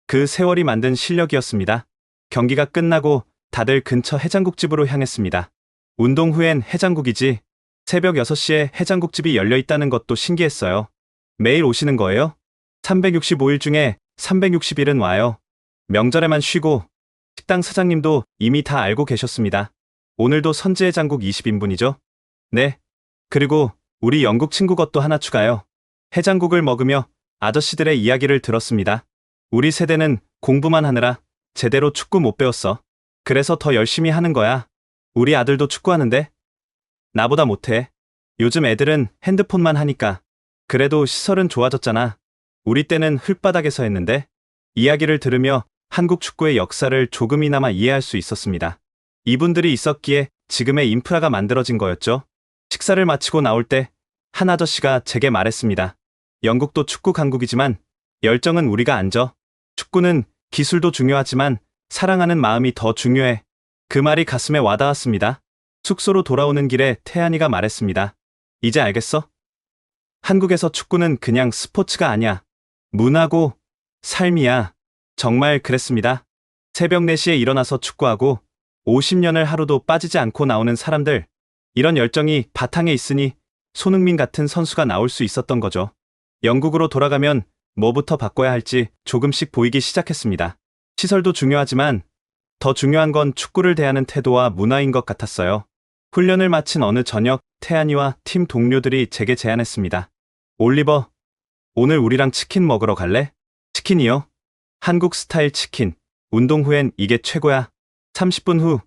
그 세월이 만든 실력이었습니다. 경기가 끝나고 다들 근처 해장국집으로 향했습니다. 운동 후엔 해장국이지. 새벽 6시에 해장국집이 열려 있다는 것도 신기했어요. 매일 오시는 거예요? 365일 중에 360일은 와요. 명절에만 쉬고. 식당 사장님도 이미 다 알고 계셨습니다. 오늘도 선지해장국 20인분이죠? 네. 그리고 우리 영국 친구 것도 하나 추가요. 해장국을 먹으며 아저씨들의 이야기를 들었습니다. 우리 세대는 공부만 하느라 제대로 축구 못 배웠어. 그래서 더 열심히 하는 거야. 우리 아들도 축구하는데? 나보다 못해. 요즘 애들은 핸드폰만 하니까. 그래도 시설은 좋아졌잖아. 우리 때는 흙바닥에서 했는데. 이야기를 들으며 한국 축구의 역사를 조금이나마 이해할 수 있었습니다. 이분들이 있었기에 지금의 인프라가 만들어진 거였죠. 식사를 마치고 나올 때 한 아저씨가 제게 말했습니다. 영국도 축구 강국이지만 열정은 우리가 안져. 축구는 기술도 중요하지만 사랑하는 마음이 더 중요해. 그 말이 가슴에 와닿았습니다. 숙소로 돌아오는 길에 태안이가 말했습니다. 이제 알겠어? 한국에서 축구는 그냥 스포츠가 아니야. 문화고 삶이야. 정말 그랬습니다. 새벽 4시에 일어나서 축구하고 50년을 하루도 빠지지 않고 나오는 사람들. 이런 열정이 바탕에 있으니 손흥민 같은 선수가 나올 수 있었던 거죠. 영국으로 돌아가면 뭐부터 바꿔야 할지 조금씩 보이기 시작했습니다. 시설도 중요하지만 더 중요한 건 축구를 대하는 태도와 문화인 것 같았어요. 훈련을 마친 어느 저녁 태안이와 팀 동료들이 제게 제안했습니다. 올리버, 오늘 우리랑 치킨 먹으러 갈래? 치킨이요? 한국 스타일 치킨. 운동 후엔 이게 최고야. 30분 후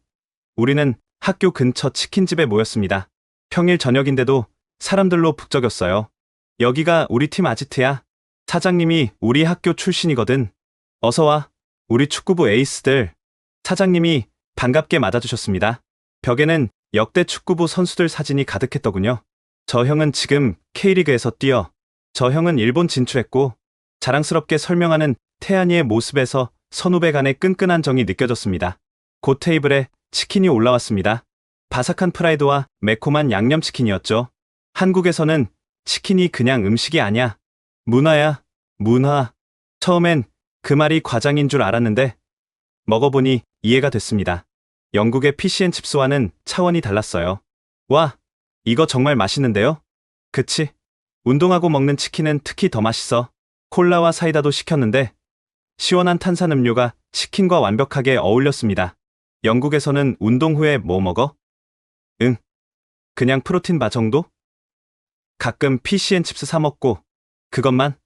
우리는 학교 근처 치킨집에 모였습니다. 평일 저녁인데도 사람들로 북적였어요. 여기가 우리 팀 아지트야. 사장님이 우리 학교 출신이거든. 어서 와. 우리 축구부 에이스들. 사장님이 반갑게 맞아주셨습니다. 벽에는 역대 축구부 선수들 사진이 가득했더군요. 저 형은 지금 K리그에서 뛰어. 저 형은 일본 진출했고. 자랑스럽게 설명하는 태안이의 모습에서 선후배 간의 끈끈한 정이 느껴졌습니다. 곧 테이블에 치킨이 올라왔습니다. 바삭한 프라이드와 매콤한 양념치킨이었죠. 한국에서는 치킨이 그냥 음식이 아니야. 문화야, 문화. 처음엔 그 말이 과장인 줄 알았는데 먹어보니 이해가 됐습니다. 영국의 피시앤칩스와는 차원이 달랐어요. 와, 이거 정말 맛있는데요? 그치? 운동하고 먹는 치킨은 특히 더 맛있어. 콜라와 사이다도 시켰는데 시원한 탄산음료가 치킨과 완벽하게 어울렸습니다. 영국에서는 운동 후에 뭐 먹어? 응, 그냥 프로틴 바 정도? 가끔 피시앤칩스 사 먹고 그것만?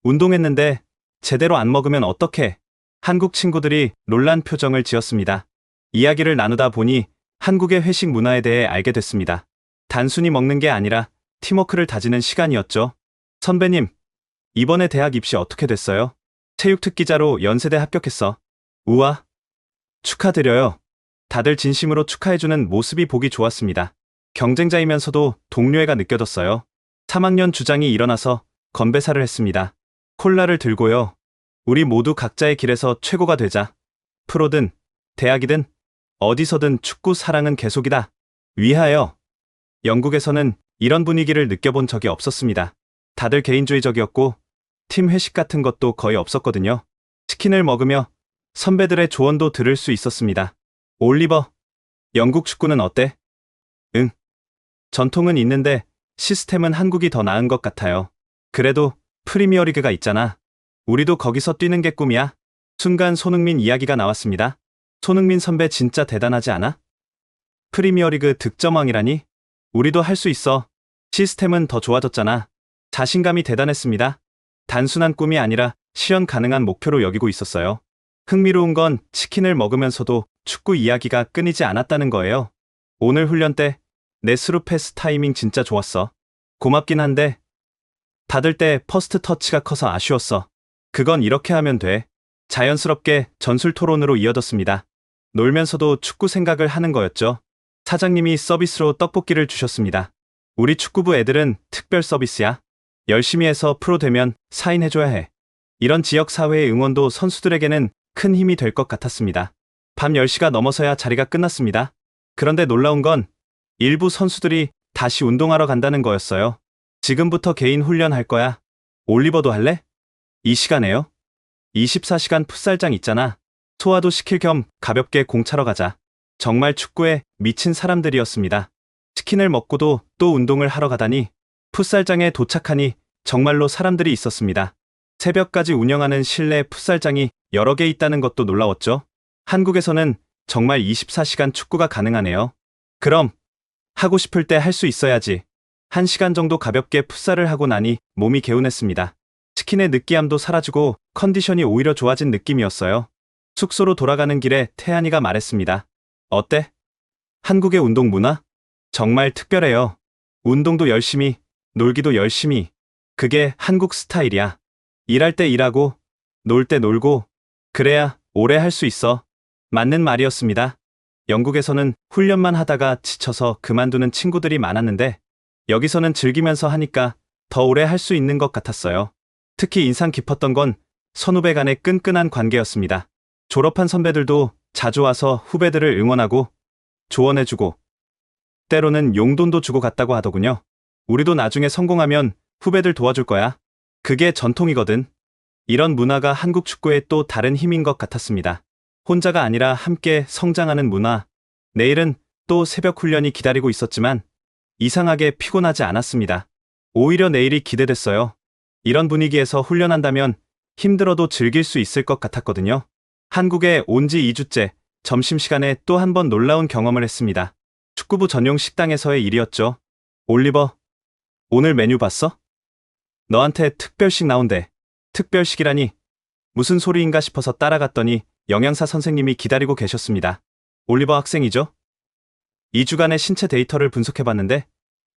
운동했는데 제대로 안 먹으면 어떡해? 한국 친구들이 놀란 표정을 지었습니다. 이야기를 나누다 보니 한국의 회식 문화에 대해 알게 됐습니다. 단순히 먹는 게 아니라 팀워크를 다지는 시간이었죠. 선배님, 이번에 대학 입시 어떻게 됐어요? 체육특기자로 연세대 합격했어. 우와, 축하드려요. 다들 진심으로 축하해주는 모습이 보기 좋았습니다. 경쟁자이면서도 동료애가 느껴졌어요. 3학년 주장이 일어나서 건배사를 했습니다. 콜라를 들고요. 우리 모두 각자의 길에서 최고가 되자. 프로든 대학이든 어디서든 축구 사랑은 계속이다. 위하여. 영국에서는 이런 분위기를 느껴본 적이 없었습니다. 다들 개인주의적이었고 팀 회식 같은 것도 거의 없었거든요. 치킨을 먹으며 선배들의 조언도 들을 수 있었습니다. 올리버, 영국 축구는 어때? 응. 전통은 있는데 시스템은 한국이 더 나은 것 같아요. 그래도 프리미어리그가 있잖아. 우리도 거기서 뛰는 게 꿈이야. 순간 손흥민 이야기가 나왔습니다. 손흥민 선배 진짜 대단하지 않아? 프리미어리그 득점왕이라니? 우리도 할 수 있어. 시스템은 더 좋아졌잖아. 자신감이 대단했습니다. 단순한 꿈이 아니라 실현 가능한 목표로 여기고 있었어요. 흥미로운 건 치킨을 먹으면서도 축구 이야기가 끊이지 않았다는 거예요. 오늘 훈련 때 내 스루 패스 타이밍 진짜 좋았어. 고맙긴 한데 받을 때 퍼스트 터치가 커서 아쉬웠어. 그건 이렇게 하면 돼. 자연스럽게 전술 토론으로 이어졌습니다. 놀면서도 축구 생각을 하는 거였죠. 사장님이 서비스로 떡볶이를 주셨습니다. 우리 축구부 애들은 특별 서비스야. 열심히 해서 프로 되면 사인해줘야 해. 이런 지역 사회의 응원도 선수들에게는 큰 힘이 될 것 같았습니다. 밤 10시가 넘어서야 자리가 끝났습니다. 그런데 놀라운 건 일부 선수들이 다시 운동하러 간다는 거였어요. 지금부터 개인 훈련할 거야. 올리버도 할래? 이 시간에요? 24시간 풋살장 있잖아. 소화도 시킬 겸 가볍게 공 차러 가자. 정말 축구에 미친 사람들이었습니다. 치킨을 먹고도 또 운동을 하러 가다니 풋살장에 도착하니 정말로 사람들이 있었습니다. 새벽까지 운영하는 실내 풋살장이 여러 개 있다는 것도 놀라웠죠. 한국에서는 정말 24시간 축구가 가능하네요. 그럼 하고 싶을 때 할 수 있어야지. 1시간 정도 가볍게 풋살을 하고 나니 몸이 개운했습니다. 치킨의 느끼함도 사라지고 컨디션이 오히려 좋아진 느낌이었어요. 숙소로 돌아가는 길에 태안이가 말했습니다. 어때? 한국의 운동 문화? 정말 특별해요. 운동도 열심히, 놀기도 열심히. 그게 한국 스타일이야. 일할 때 일하고, 놀 때 놀고, 그래야 오래 할 수 있어. 맞는 말이었습니다. 영국에서는 훈련만 하다가 지쳐서 그만두는 친구들이 많았는데, 여기서는 즐기면서 하니까 더 오래 할 수 있는 것 같았어요. 특히 인상 깊었던 건 선후배 간의 끈끈한 관계였습니다. 졸업한 선배들도 자주 와서 후배들을 응원하고 조언해주고 때로는 용돈도 주고 갔다고 하더군요. 우리도 나중에 성공하면 후배들 도와줄 거야. 그게 전통이거든. 이런 문화가 한국 축구의 또 다른 힘인 것 같았습니다. 혼자가 아니라 함께 성장하는 문화. 내일은 또 새벽 훈련이 기다리고 있었지만 이상하게 피곤하지 않았습니다. 오히려 내일이 기대됐어요. 이런 분위기에서 훈련한다면 힘들어도 즐길 수 있을 것 같았거든요. 한국에 온 지 2주째 점심시간에 또 한 번 놀라운 경험을 했습니다. 축구부 전용 식당에서의 일이었죠. 올리버, 오늘 메뉴 봤어? 너한테 특별식 나온대. 특별식이라니 무슨 소리인가 싶어서 따라갔더니 영양사 선생님이 기다리고 계셨습니다. 올리버 학생이죠? 2주간의 신체 데이터를 분석해봤는데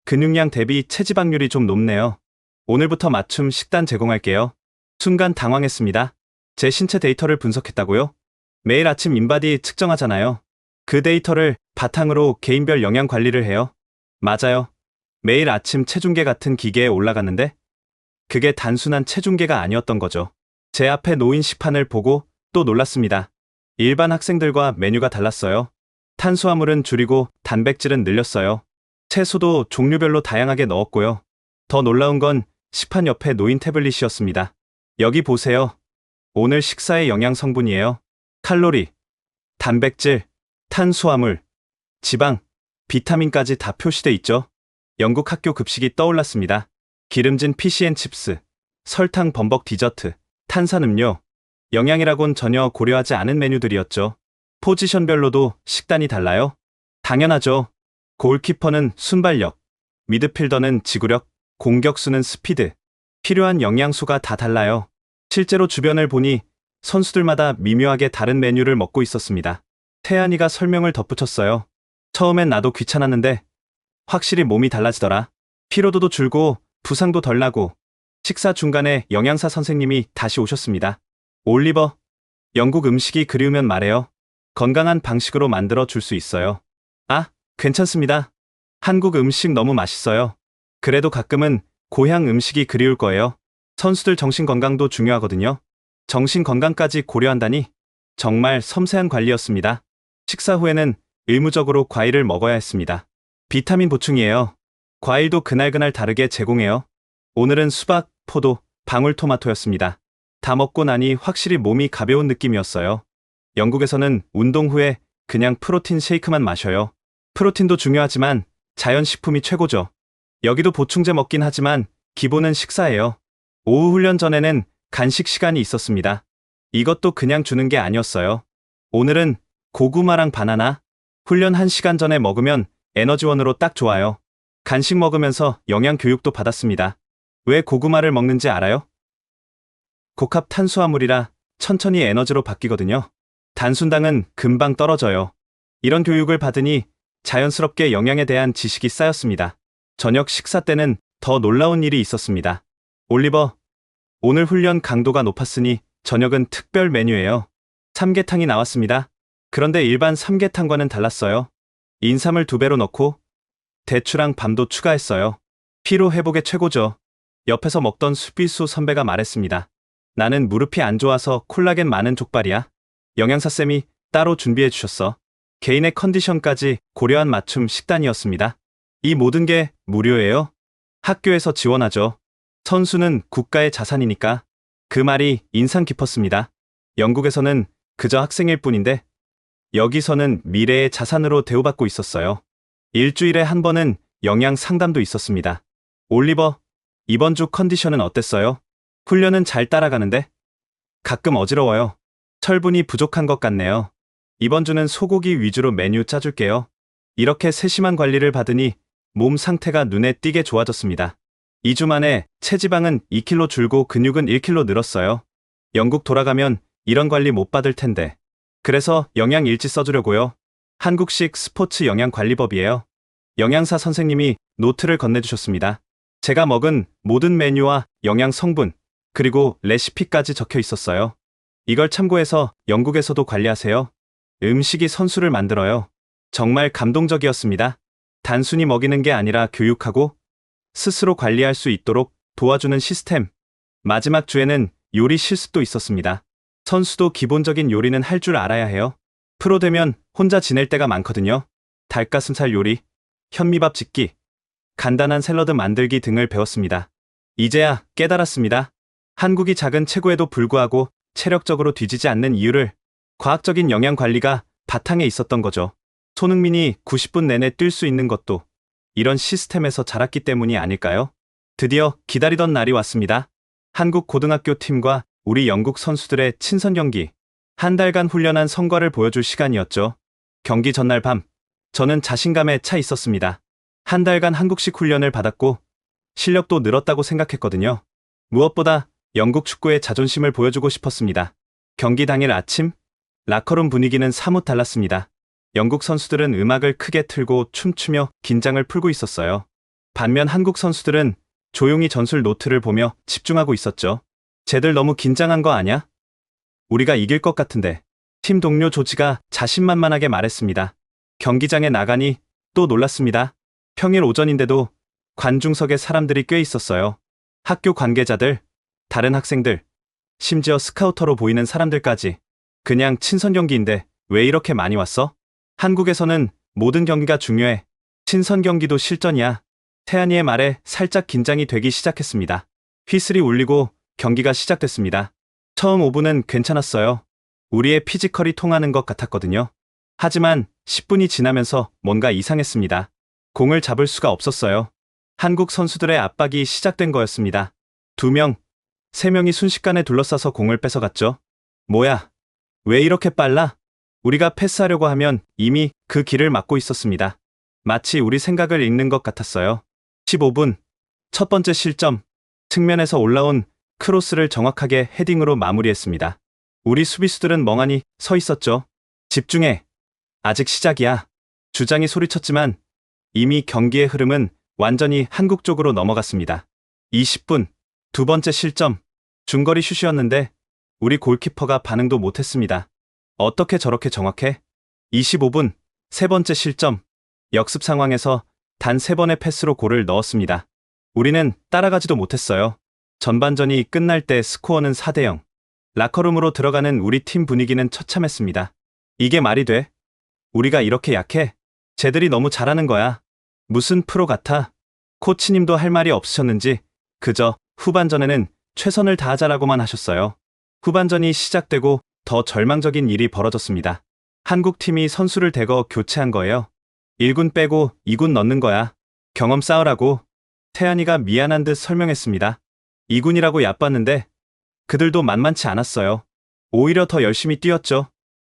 근육량 대비 체지방률이 좀 높네요. 오늘부터 맞춤 식단 제공할게요. 순간 당황했습니다. 제 신체 데이터를 분석했다고요? 매일 아침 인바디 측정하잖아요. 그 데이터를 바탕으로 개인별 영양 관리를 해요. 맞아요. 매일 아침 체중계 같은 기계에 올라갔는데 그게 단순한 체중계가 아니었던 거죠. 제 앞에 놓인 식판을 보고 또 놀랐습니다. 일반 학생들과 메뉴가 달랐어요. 탄수화물은 줄이고 단백질은 늘렸어요. 채소도 종류별로 다양하게 넣었고요. 더 놀라운 건 식판 옆에 놓인 태블릿이었습니다. 여기 보세요. 오늘 식사의 영양 성분이에요. 칼로리, 단백질, 탄수화물, 지방, 비타민까지 다 표시돼 있죠. 영국 학교 급식이 떠올랐습니다. 기름진 피시앤칩스, 설탕 범벅 디저트, 탄산음료, 영양이라곤 전혀 고려하지 않은 메뉴들이었죠. 포지션별로도 식단이 달라요? 당연하죠. 골키퍼는 순발력, 미드필더는 지구력, 공격수는 스피드. 필요한 영양소가 다 달라요. 실제로 주변을 보니 선수들마다 미묘하게 다른 메뉴를 먹고 있었습니다. 태안이가 설명을 덧붙였어요. 처음엔 나도 귀찮았는데 확실히 몸이 달라지더라. 피로도도 줄고 부상도 덜 나고. 식사 중간에 영양사 선생님이 다시 오셨습니다. 올리버, 영국 음식이 그리우면 말해요. 건강한 방식으로 만들어 줄 수 있어요. 아, 괜찮습니다. 한국 음식 너무 맛있어요. 그래도 가끔은 고향 음식이 그리울 거예요. 선수들 정신 건강도 중요하거든요. 정신 건강까지 고려한다니 정말 섬세한 관리였습니다. 식사 후에는 의무적으로 과일을 먹어야 했습니다. 비타민 보충이에요. 과일도 그날그날 다르게 제공해요. 오늘은 수박, 포도, 방울토마토였습니다. 다 먹고 나니 확실히 몸이 가벼운 느낌이었어요. 영국에서는 운동 후에 그냥 프로틴 쉐이크만 마셔요. 프로틴도 중요하지만 자연식품이 최고죠. 여기도 보충제 먹긴 하지만 기본은 식사예요. 오후 훈련 전에는 간식 시간이 있었습니다. 이것도 그냥 주는 게 아니었어요. 오늘은 고구마랑 바나나, 훈련 1시간 전에 먹으면 에너지원으로 딱 좋아요. 간식 먹으면서 영양 교육도 받았습니다. 왜 고구마를 먹는지 알아요? 고합 탄수화물이라 천천히 에너지로 바뀌거든요. 단순당은 금방 떨어져요. 이런 교육을 받으니 자연스럽게 영양에 대한 지식이 쌓였습니다. 저녁 식사 때는 더 놀라운 일이 있었습니다. 올리버, 오늘 훈련 강도가 높았으니 저녁은 특별 메뉴예요. 삼계탕이 나왔습니다. 그런데 일반 삼계탕과는 달랐어요. 인삼을 2배로 넣고 대추랑 밤도 추가했어요. 피로 회복에 최고죠. 옆에서 먹던 수비수 선배가 말했습니다. 나는 무릎이 안 좋아서 콜라겐 많은 족발이야. 영양사쌤이 따로 준비해 주셨어. 개인의 컨디션까지 고려한 맞춤 식단이었습니다. 이 모든 게 무료예요. 학교에서 지원하죠. 선수는 국가의 자산이니까. 그 말이 인상 깊었습니다. 영국에서는 그저 학생일 뿐인데 여기서는 미래의 자산으로 대우받고 있었어요. 일주일에 한 번은 영양 상담도 있었습니다. 올리버, 이번 주 컨디션은 어땠어요? 훈련은 잘 따라가는데? 가끔 어지러워요. 철분이 부족한 것 같네요. 이번 주는 소고기 위주로 메뉴 짜줄게요. 이렇게 세심한 관리를 받으니 몸 상태가 눈에 띄게 좋아졌습니다. 2주 만에 체지방은 2kg 줄고 근육은 1kg 늘었어요. 영국 돌아가면 이런 관리 못 받을 텐데. 그래서 영양 일지 써주려고요. 한국식 스포츠 영양관리법이에요. 영양사 선생님이 노트를 건네주셨습니다. 제가 먹은 모든 메뉴와 영양 성분, 그리고 레시피까지 적혀 있었어요. 이걸 참고해서 영국에서도 관리하세요. 음식이 선수를 만들어요. 정말 감동적이었습니다. 단순히 먹이는 게 아니라 교육하고 스스로 관리할 수 있도록 도와주는 시스템. 마지막 주에는 요리 실습도 있었습니다. 선수도 기본적인 요리는 할 줄 알아야 해요. 프로 되면 혼자 지낼 때가 많거든요. 닭가슴살 요리, 현미밥 짓기, 간단한 샐러드 만들기 등을 배웠습니다. 이제야 깨달았습니다. 한국이 작은 체구에도 불구하고 체력적으로 뒤지지 않는 이유를 과학적인 영양 관리가 바탕에 있었던 거죠. 손흥민이 90분 내내 뛸 수 있는 것도 이런 시스템에서 자랐기 때문이 아닐까요? 드디어 기다리던 날이 왔습니다. 한국 고등학교 팀과 우리 영국 선수들의 친선 경기. 한 달간 훈련한 성과를 보여줄 시간이었죠. 경기 전날 밤, 저는 자신감에 차 있었습니다. 한 달간 한국식 훈련을 받았고 실력도 늘었다고 생각했거든요. 무엇보다 영국 축구의 자존심을 보여주고 싶었습니다. 경기 당일 아침, 라커룸 분위기는 사뭇 달랐습니다. 영국 선수들은 음악을 크게 틀고 춤추며 긴장을 풀고 있었어요. 반면 한국 선수들은 조용히 전술 노트를 보며 집중하고 있었죠. 쟤들 너무 긴장한 거 아냐? 우리가 이길 것 같은데. 팀 동료 조지가 자신만만하게 말했습니다. 경기장에 나가니 또 놀랐습니다. 평일 오전인데도 관중석에 사람들이 꽤 있었어요. 학교 관계자들, 다른 학생들, 심지어 스카우터로 보이는 사람들까지. 그냥 친선 경기인데 왜 이렇게 많이 왔어? 한국에서는 모든 경기가 중요해. 친선 경기도 실전이야. 태안이의 말에 살짝 긴장이 되기 시작했습니다. 휘슬이 울리고 경기가 시작됐습니다. 처음 5분은 괜찮았어요. 우리의 피지컬이 통하는 것 같았거든요. 하지만 10분이 지나면서 뭔가 이상했습니다. 공을 잡을 수가 없었어요. 한국 선수들의 압박이 시작된 거였습니다. 2명, 3명이 순식간에 둘러싸서 공을 뺏어갔죠. 뭐야? 왜 이렇게 빨라? 우리가 패스하려고 하면 이미 그 길을 막고 있었습니다. 마치 우리 생각을 읽는 것 같았어요. 15분, 첫 번째 실점, 측면에서 올라온 크로스를 정확하게 헤딩으로 마무리했습니다. 우리 수비수들은 멍하니 서 있었죠. 집중해. 아직 시작이야. 주장이 소리쳤지만 이미 경기의 흐름은 완전히 한국 쪽으로 넘어갔습니다. 20분, 두 번째 실점, 중거리 슛이었는데 우리 골키퍼가 반응도 못했습니다. 어떻게 저렇게 정확해? 25분, 세 번째 실점, 역습 상황에서 단 3번의 패스로 골을 넣었습니다. 우리는 따라가지도 못했어요. 전반전이 끝날 때 스코어는 4대0. 라커룸으로 들어가는 우리 팀 분위기는 처참했습니다. 이게 말이 돼? 우리가 이렇게 약해? 쟤들이 너무 잘하는 거야. 무슨 프로 같아? 코치님도 할 말이 없으셨는지 그저 후반전에는 최선을 다하자라고만 하셨어요. 후반전이 시작되고 더 절망적인 일이 벌어졌습니다. 한국 팀이 선수를 대거 교체한 거예요. 1군 빼고 2군 넣는 거야. 경험 쌓으라고. 태안이가 미안한 듯 설명했습니다. 2군이라고 얕봤는데 그들도 만만치 않았어요. 오히려 더 열심히 뛰었죠.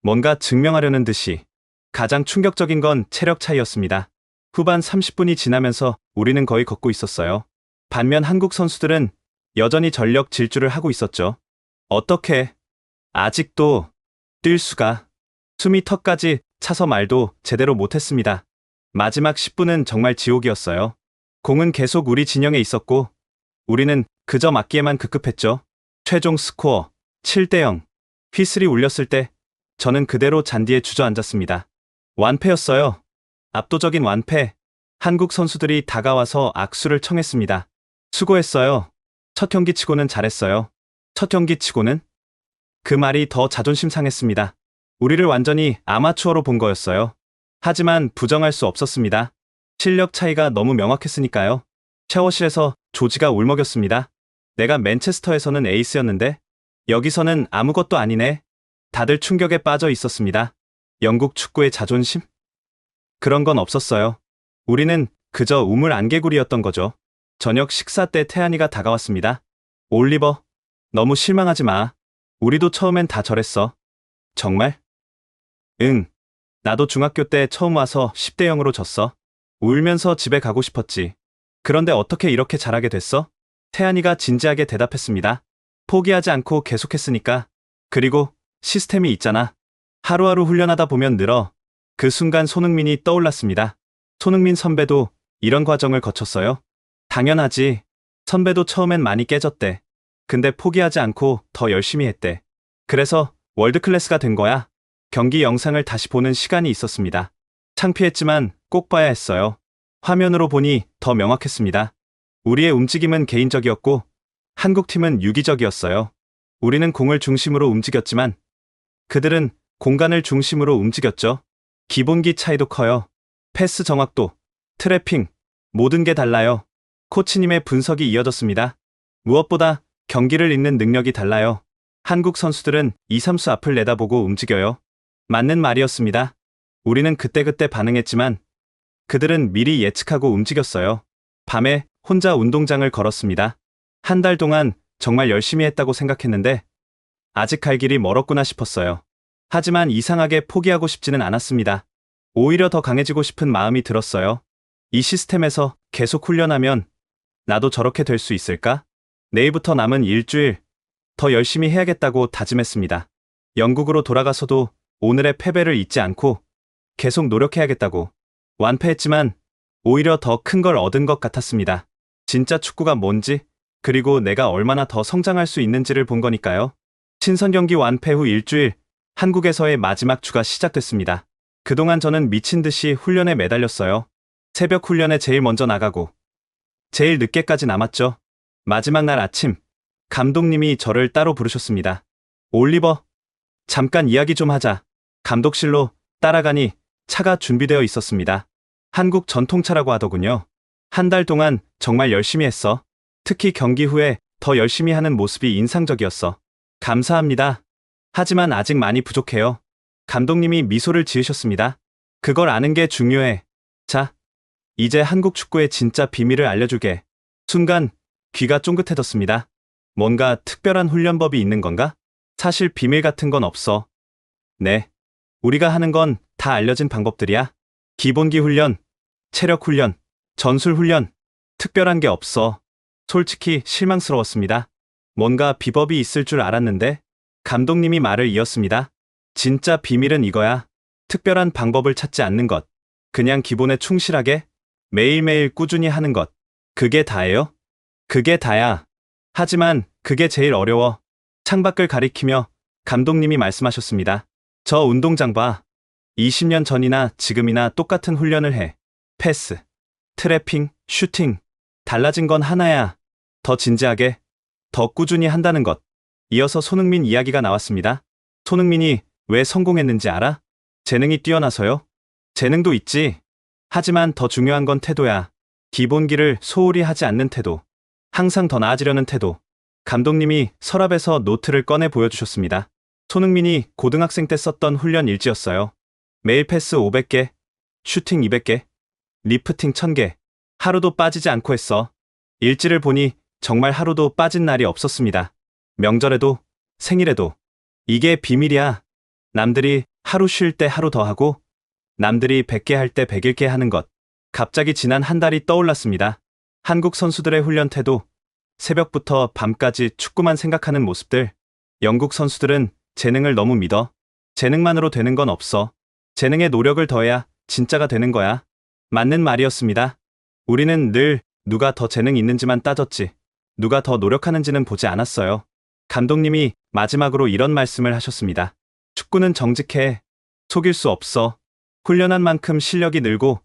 뭔가 증명하려는 듯이. 가장 충격적인 건 체력 차이였습니다. 후반 30분이 지나면서 우리는 거의 걷고 있었어요. 반면 한국 선수들은 여전히 전력 질주를 하고 있었죠. 어떻게? 아직도 뛸 수가. 숨이 턱까지 차서 말도 제대로 못했습니다. 마지막 10분은 정말 지옥이었어요. 공은 계속 우리 진영에 있었고 우리는 그저 맞기에만 급급했죠. 최종 스코어 7대0. 휘슬이 울렸을 때 저는 그대로 잔디에 주저앉았습니다. 완패였어요. 압도적인 완패. 한국 선수들이 다가와서 악수를 청했습니다. 수고했어요. 첫 경기 치고는 잘했어요. 첫 경기 치고는? 그 말이 더 자존심 상했습니다. 우리를 완전히 아마추어로 본 거였어요. 하지만 부정할 수 없었습니다. 실력 차이가 너무 명확했으니까요. 샤워실에서 조지가 울먹였습니다. 내가 맨체스터에서는 에이스였는데 여기서는 아무것도 아니네. 다들 충격에 빠져 있었습니다. 영국 축구의 자존심? 그런 건 없었어요. 우리는 그저 우물 안개구리였던 거죠. 저녁 식사 때 태안이가 다가왔습니다. 올리버, 너무 실망하지 마. 우리도 처음엔 다 저랬어. 정말? 응. 나도 중학교 때 처음 와서 10대0으로 졌어. 울면서 집에 가고 싶었지. 그런데 어떻게 이렇게 잘하게 됐어? 태안이가 진지하게 대답했습니다. 포기하지 않고 계속했으니까. 그리고 시스템이 있잖아. 하루하루 훈련하다 보면 늘어. 그 순간 손흥민이 떠올랐습니다. 손흥민 선배도 이런 과정을 거쳤어요? 당연하지. 선배도 처음엔 많이 깨졌대. 근데 포기하지 않고 더 열심히 했대. 그래서 월드클래스가 된 거야. 경기 영상을 다시 보는 시간이 있었습니다. 창피했지만 꼭 봐야 했어요. 화면으로 보니 더 명확했습니다. 우리의 움직임은 개인적이었고 한국팀은 유기적이었어요. 우리는 공을 중심으로 움직였지만 그들은 공간을 중심으로 움직였죠. 기본기 차이도 커요. 패스 정확도, 트래핑, 모든 게 달라요. 코치님의 분석이 이어졌습니다. 무엇보다 경기를 읽는 능력이 달라요. 한국 선수들은 2, 3수 앞을 내다보고 움직여요. 맞는 말이었습니다. 우리는 그때그때 반응했지만 그들은 미리 예측하고 움직였어요. 밤에 혼자 운동장을 걸었습니다. 한 달 동안 정말 열심히 했다고 생각했는데 아직 갈 길이 멀었구나 싶었어요. 하지만 이상하게 포기하고 싶지는 않았습니다. 오히려 더 강해지고 싶은 마음이 들었어요. 이 시스템에서 계속 훈련하면 나도 저렇게 될 수 있을까? 내일부터 남은 일주일 더 열심히 해야겠다고 다짐했습니다. 영국으로 돌아가서도 오늘의 패배를 잊지 않고 계속 노력해야겠다고. 완패했지만 오히려 더 큰 걸 얻은 것 같았습니다. 진짜 축구가 뭔지, 그리고 내가 얼마나 더 성장할 수 있는지를 본 거니까요. 친선 경기 완패 후 일주일, 한국에서의 마지막 주가 시작됐습니다. 그동안 저는 미친 듯이 훈련에 매달렸어요. 새벽 훈련에 제일 먼저 나가고 제일 늦게까지 남았죠. 마지막 날 아침, 감독님이 저를 따로 부르셨습니다. 올리버, 잠깐 이야기 좀 하자. 감독실로 따라가니 차가 준비되어 있었습니다. 한국 전통차라고 하더군요. 한 달 동안 정말 열심히 했어. 특히 경기 후에 더 열심히 하는 모습이 인상적이었어. 감사합니다. 하지만 아직 많이 부족해요. 감독님이 미소를 지으셨습니다. 그걸 아는 게 중요해. 자, 이제 한국 축구의 진짜 비밀을 알려주게. 순간 귀가 쫑긋해졌습니다. 뭔가 특별한 훈련법이 있는 건가? 사실 비밀 같은 건 없어. 네. 우리가 하는 건 다 알려진 방법들이야. 기본기 훈련, 체력 훈련, 전술 훈련. 특별한 게 없어. 솔직히 실망스러웠습니다. 뭔가 비법이 있을 줄 알았는데 감독님이 말을 이었습니다. 진짜 비밀은 이거야. 특별한 방법을 찾지 않는 것. 그냥 기본에 충실하게 매일매일 꾸준히 하는 것. 그게 다예요? 그게 다야. 하지만 그게 제일 어려워. 창밖을 가리키며 감독님이 말씀하셨습니다. 저 운동장 봐. 20년 전이나 지금이나 똑같은 훈련을 해. 패스, 트래핑, 슈팅. 달라진 건 하나야. 더 진지하게, 더 꾸준히 한다는 것. 이어서 손흥민 이야기가 나왔습니다. 손흥민이 왜 성공했는지 알아? 재능이 뛰어나서요? 재능도 있지. 하지만 더 중요한 건 태도야. 기본기를 소홀히 하지 않는 태도. 항상 더 나아지려는 태도. 감독님이 서랍에서 노트를 꺼내 보여주셨습니다. 손흥민이 고등학생 때 썼던 훈련 일지였어요. 매일 패스 500개, 슈팅 200개, 리프팅 1000개. 하루도 빠지지 않고 했어. 일지를 보니 정말 하루도 빠진 날이 없었습니다. 명절에도, 생일에도. 이게 비밀이야. 남들이 하루 쉴 때 하루 더 하고, 남들이 100개 할 때 101개 하는 것. 갑자기 지난 한 달이 떠올랐습니다. 한국 선수들의 훈련 태도, 새벽부터 밤까지 축구만 생각하는 모습들. 영국 선수들은 재능을 너무 믿어. 재능만으로 되는 건 없어. 재능에 노력을 더해야 진짜가 되는 거야. 맞는 말이었습니다. 우리는 늘 누가 더 재능 있는지만 따졌지. 누가 더 노력하는지는 보지 않았어요. 감독님이 마지막으로 이런 말씀을 하셨습니다. 축구는 정직해. 속일 수 없어. 훈련한 만큼 실력이 늘고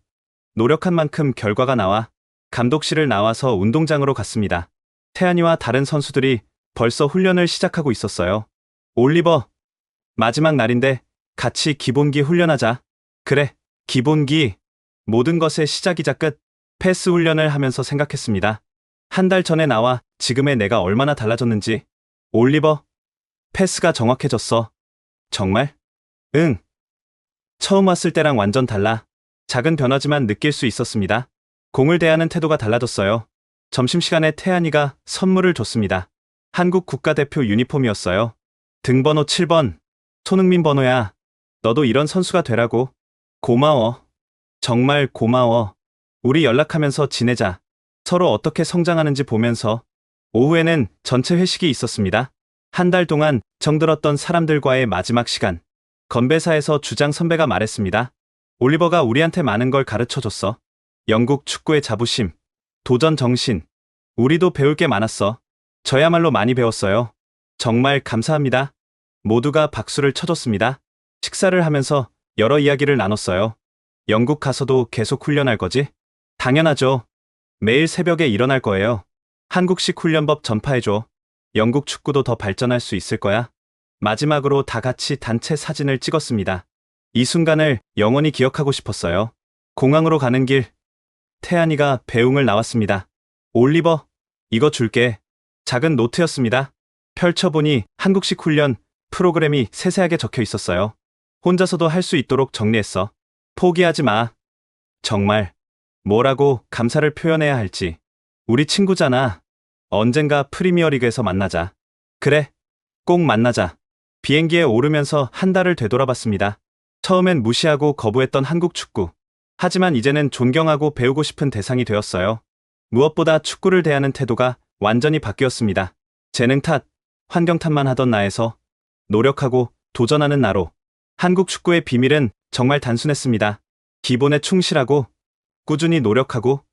노력한 만큼 결과가 나와. 감독실을 나와서 운동장으로 갔습니다. 태안이와 다른 선수들이 벌써 훈련을 시작하고 있었어요. 올리버, 마지막 날인데 같이 기본기 훈련하자. 그래, 기본기. 모든 것의 시작이자 끝. 패스 훈련을 하면서 생각했습니다. 한 달 전에 나와 지금의 내가 얼마나 달라졌는지. 올리버, 패스가 정확해졌어. 정말? 응. 처음 왔을 때랑 완전 달라. 작은 변화지만 느낄 수 있었습니다. 공을 대하는 태도가 달라졌어요. 점심시간에 태안이가 선물을 줬습니다. 한국 국가대표 유니폼이었어요. 등번호 7번. 손흥민 번호야. 너도 이런 선수가 되라고. 고마워. 정말 고마워. 우리 연락하면서 지내자. 서로 어떻게 성장하는지 보면서. 오후에는 전체 회식이 있었습니다. 한 달 동안 정들었던 사람들과의 마지막 시간. 건배사에서 주장 선배가 말했습니다. 올리버가 우리한테 많은 걸 가르쳐줬어. 영국 축구의 자부심, 도전 정신. 우리도 배울 게 많았어. 저야말로 많이 배웠어요. 정말 감사합니다. 모두가 박수를 쳐줬습니다. 식사를 하면서 여러 이야기를 나눴어요. 영국 가서도 계속 훈련할 거지? 당연하죠. 매일 새벽에 일어날 거예요. 한국식 훈련법 전파해줘. 영국 축구도 더 발전할 수 있을 거야. 마지막으로 다 같이 단체 사진을 찍었습니다. 이 순간을 영원히 기억하고 싶었어요. 공항으로 가는 길, 태안이가 배웅을 나왔습니다. 올리버, 이거 줄게. 작은 노트였습니다. 펼쳐보니 한국식 훈련 프로그램이 세세하게 적혀 있었어요. 혼자서도 할 수 있도록 정리했어. 포기하지 마. 정말 뭐라고 감사를 표현해야 할지. 우리 친구잖아. 언젠가 프리미어리그에서 만나자. 그래, 꼭 만나자. 비행기에 오르면서 한 달을 되돌아봤습니다. 처음엔 무시하고 거부했던 한국 축구. 하지만 이제는 존경하고 배우고 싶은 대상이 되었어요. 무엇보다 축구를 대하는 태도가 완전히 바뀌었습니다. 재능 탓, 환경 탓만 하던 나에서 노력하고 도전하는 나로. 한국 축구의 비밀은 정말 단순했습니다. 기본에 충실하고 꾸준히 노력하고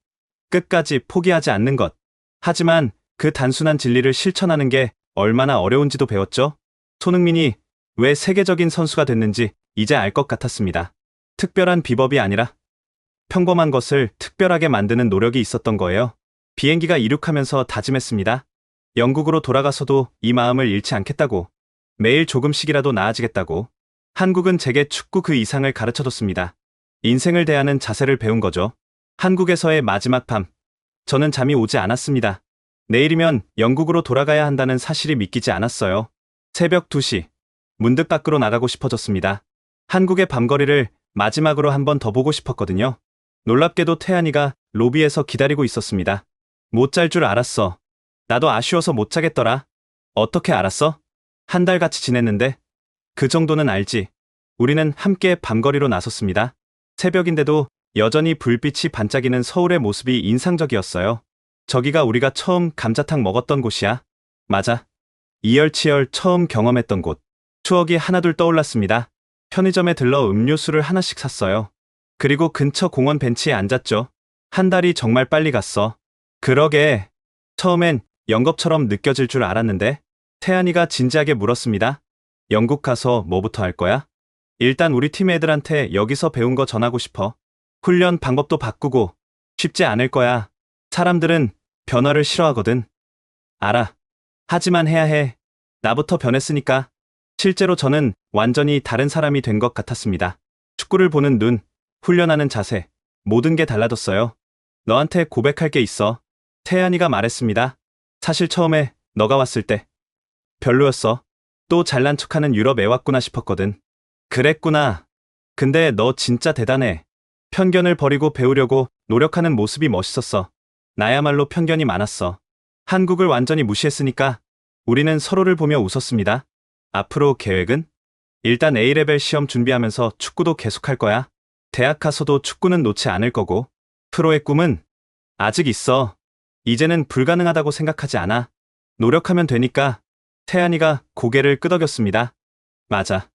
끝까지 포기하지 않는 것. 하지만 그 단순한 진리를 실천하는 게 얼마나 어려운지도 배웠죠. 손흥민이 왜 세계적인 선수가 됐는지 이제 알 것 같았습니다. 특별한 비법이 아니라 평범한 것을 특별하게 만드는 노력이 있었던 거예요. 비행기가 이륙하면서 다짐했습니다. 영국으로 돌아가서도 이 마음을 잃지 않겠다고. 매일 조금씩이라도 나아지겠다고. 한국은 제게 축구 그 이상을 가르쳐줬습니다. 인생을 대하는 자세를 배운 거죠. 한국에서의 마지막 밤. 저는 잠이 오지 않았습니다. 내일이면 영국으로 돌아가야 한다는 사실이 믿기지 않았어요. 새벽 2시. 문득 밖으로 나가고 싶어졌습니다. 한국의 밤거리를 마지막으로 한 번 더 보고 싶었거든요. 놀랍게도 태안이가 로비에서 기다리고 있었습니다. 못 잘 줄 알았어. 나도 아쉬워서 못 자겠더라. 어떻게 알았어? 한 달 같이 지냈는데. 그 정도는 알지. 우리는 함께 밤거리로 나섰습니다. 새벽인데도 여전히 불빛이 반짝이는 서울의 모습이 인상적이었어요. 저기가 우리가 처음 감자탕 먹었던 곳이야. 맞아. 이열치열 처음 경험했던 곳. 추억이 하나둘 떠올랐습니다. 편의점에 들러 음료수를 하나씩 샀어요. 그리고 근처 공원 벤치에 앉았죠. 한 달이 정말 빨리 갔어. 그러게. 처음엔 영겁처럼 느껴질 줄 알았는데. 태안이가 진지하게 물었습니다. 영국 가서 뭐부터 할 거야? 일단 우리 팀 애들한테 여기서 배운 거 전하고 싶어. 훈련 방법도 바꾸고. 쉽지 않을 거야. 사람들은 변화를 싫어하거든. 알아. 하지만 해야 해. 나부터 변했으니까. 실제로 저는 완전히 다른 사람이 된 것 같았습니다. 축구를 보는 눈, 훈련하는 자세, 모든 게 달라졌어요. 너한테 고백할 게 있어. 태안이가 말했습니다. 사실 처음에 너가 왔을 때 별로였어. 또 잘난 척하는 유럽 애 왔구나 싶었거든. 그랬구나. 근데 너 진짜 대단해. 편견을 버리고 배우려고 노력하는 모습이 멋있었어. 나야말로 편견이 많았어. 한국을 완전히 무시했으니까 우리는 서로를 보며 웃었습니다. 앞으로 계획은? 일단 A레벨 시험 준비하면서 축구도 계속할 거야. 대학 가서도 축구는 놓지 않을 거고. 프로의 꿈은 아직 있어. 이제는 불가능하다고 생각하지 않아. 노력하면 되니까. 태안이가 고개를 끄덕였습니다. 맞아.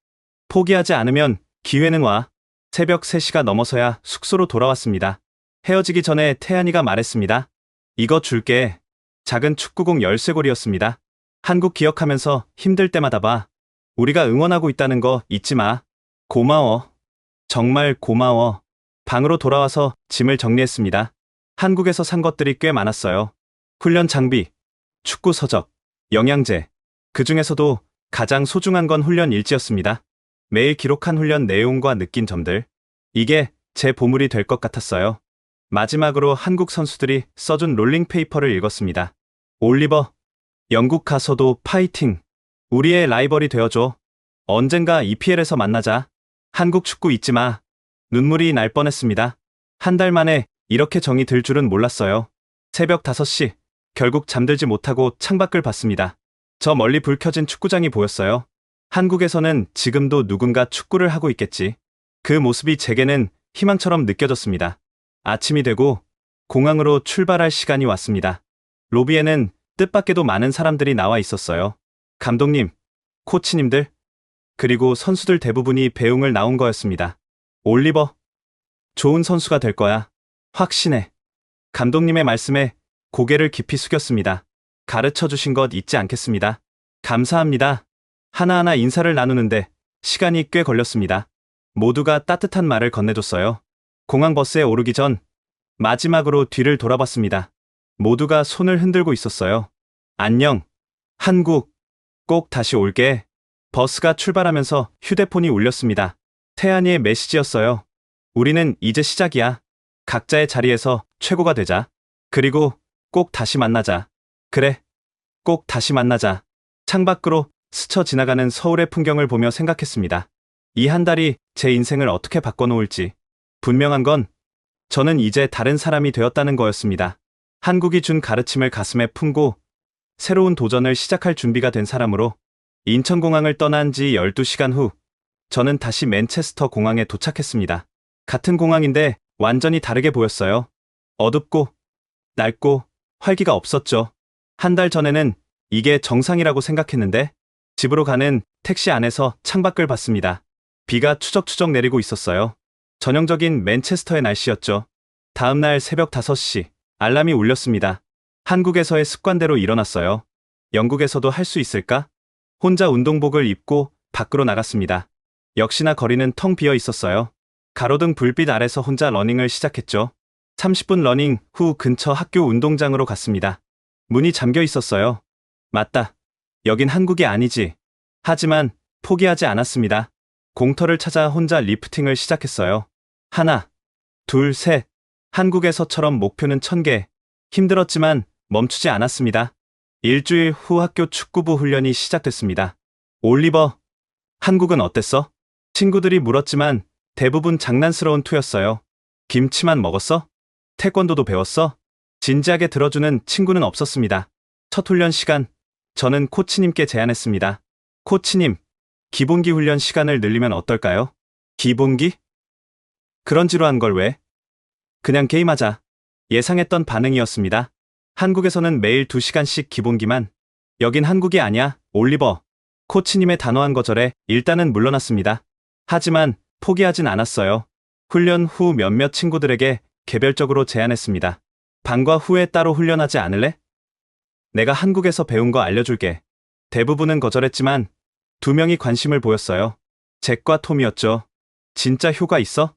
포기하지 않으면 기회는 와. 새벽 3시가 넘어서야 숙소로 돌아왔습니다. 헤어지기 전에 태안이가 말했습니다. 이거 줄게. 작은 축구공 열쇠고리였습니다. 한국 기억하면서 힘들 때마다 봐. 우리가 응원하고 있다는 거 잊지 마. 고마워. 정말 고마워. 방으로 돌아와서 짐을 정리했습니다. 한국에서 산 것들이 꽤 많았어요. 훈련 장비, 축구 서적, 영양제. 그 중에서도 가장 소중한 건 훈련 일지였습니다. 매일 기록한 훈련 내용과 느낀 점들. 이게 제 보물이 될 것 같았어요. 마지막으로 한국 선수들이 써준 롤링페이퍼를 읽었습니다. 올리버, 영국 가서도 파이팅. 우리의 라이벌이 되어줘. 언젠가 EPL에서 만나자. 한국 축구 잊지 마. 눈물이 날 뻔했습니다. 한 달 만에 이렇게 정이 들 줄은 몰랐어요. 새벽 5시, 결국 잠들지 못하고 창밖을 봤습니다. 저 멀리 불 켜진 축구장이 보였어요. 한국에서는 지금도 누군가 축구를 하고 있겠지. 그 모습이 제게는 희망처럼 느껴졌습니다. 아침이 되고 공항으로 출발할 시간이 왔습니다. 로비에는 뜻밖에도 많은 사람들이 나와 있었어요. 감독님, 코치님들, 그리고 선수들 대부분이 배웅을 나온 거였습니다. 올리버, 좋은 선수가 될 거야. 확신해. 감독님의 말씀에 고개를 깊이 숙였습니다. 가르쳐 주신 것 잊지 않겠습니다. 감사합니다. 하나하나 인사를 나누는데 시간이 꽤 걸렸습니다. 모두가 따뜻한 말을 건네줬어요. 공항 버스에 오르기 전 마지막으로 뒤를 돌아봤습니다. 모두가 손을 흔들고 있었어요. 안녕. 한국, 꼭 다시 올게. 버스가 출발하면서 휴대폰이 울렸습니다. 태안이의 메시지였어요. 우리는 이제 시작이야. 각자의 자리에서 최고가 되자. 그리고 꼭 다시 만나자. 그래, 꼭 다시 만나자. 창밖으로 스쳐 지나가는 서울의 풍경을 보며 생각했습니다. 이 한 달이 제 인생을 어떻게 바꿔놓을지. 분명한 건 저는 이제 다른 사람이 되었다는 거였습니다. 한국이 준 가르침을 가슴에 품고 새로운 도전을 시작할 준비가 된 사람으로 인천공항을 떠난 지 12시간 후 저는 다시 맨체스터 공항에 도착했습니다. 같은 공항인데 완전히 다르게 보였어요. 어둡고 낡고 활기가 없었죠. 한 달 전에는 이게 정상이라고 생각했는데 집으로 가는 택시 안에서 창밖을 봤습니다. 비가 추적추적 내리고 있었어요. 전형적인 맨체스터의 날씨였죠. 다음날 새벽 5시 알람이 울렸습니다. 한국에서의 습관대로 일어났어요. 영국에서도 할 수 있을까? 혼자 운동복을 입고 밖으로 나갔습니다. 역시나 거리는 텅 비어 있었어요. 가로등 불빛 아래서 혼자 러닝을 시작했죠. 30분 러닝 후 근처 학교 운동장으로 갔습니다. 문이 잠겨 있었어요. 맞다. 여긴 한국이 아니지. 하지만 포기하지 않았습니다. 공터를 찾아 혼자 리프팅을 시작했어요. 하나, 둘, 셋. 한국에서처럼 목표는 1000개. 힘들었지만 멈추지 않았습니다. 일주일 후 학교 축구부 훈련이 시작됐습니다. 올리버, 한국은 어땠어? 친구들이 물었지만 대부분 장난스러운 투였어요. 김치만 먹었어? 태권도도 배웠어? 진지하게 들어주는 친구는 없었습니다. 첫 훈련 시간, 저는 코치님께 제안했습니다. 코치님, 기본기 훈련 시간을 늘리면 어떨까요? 기본기? 그런 지루한 걸 왜? 그냥 게임하자. 예상했던 반응이었습니다. 한국에서는 매일 2시간씩 기본기만. 여긴 한국이 아니야, 올리버. 코치님의 단호한 거절에 일단은 물러났습니다. 하지만 포기하진 않았어요. 훈련 후 몇몇 친구들에게 개별적으로 제안했습니다. 방과 후에 따로 훈련하지 않을래? 내가 한국에서 배운 거 알려줄게. 대부분은 거절했지만 2명이 관심을 보였어요. 잭과 톰이었죠. 진짜 효과 있어?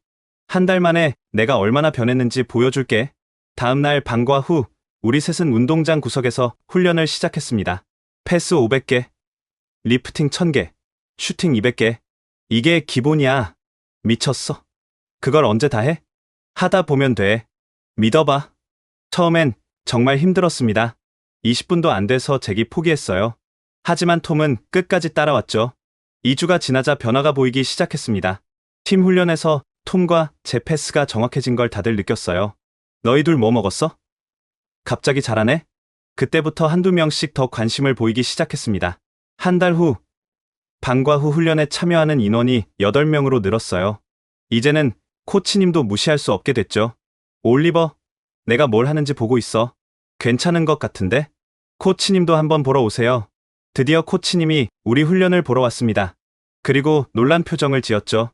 한 달 만에 내가 얼마나 변했는지 보여줄게. 다음날 방과 후 우리 셋은 운동장 구석에서 훈련을 시작했습니다. 패스 500개, 리프팅 1000개, 슈팅 200개. 이게 기본이야. 미쳤어. 그걸 언제 다 해? 하다 보면 돼. 믿어봐. 처음엔 정말 힘들었습니다. 20분도 안 돼서 잭이 포기했어요. 하지만 톰은 끝까지 따라왔죠. 2주가 지나자 변화가 보이기 시작했습니다. 팀 훈련에서 톰과 제 패스가 정확해진 걸 다들 느꼈어요. 너희 둘 뭐 먹었어? 갑자기 잘하네? 그때부터 한두 명씩 더 관심을 보이기 시작했습니다. 한 달 후, 방과 후 훈련에 참여하는 인원이 8명으로 늘었어요. 이제는 코치님도 무시할 수 없게 됐죠. 올리버, 내가 뭘 하는지 보고 있어. 괜찮은 것 같은데? 코치님도 한번 보러 오세요. 드디어 코치님이 우리 훈련을 보러 왔습니다. 그리고 놀란 표정을 지었죠.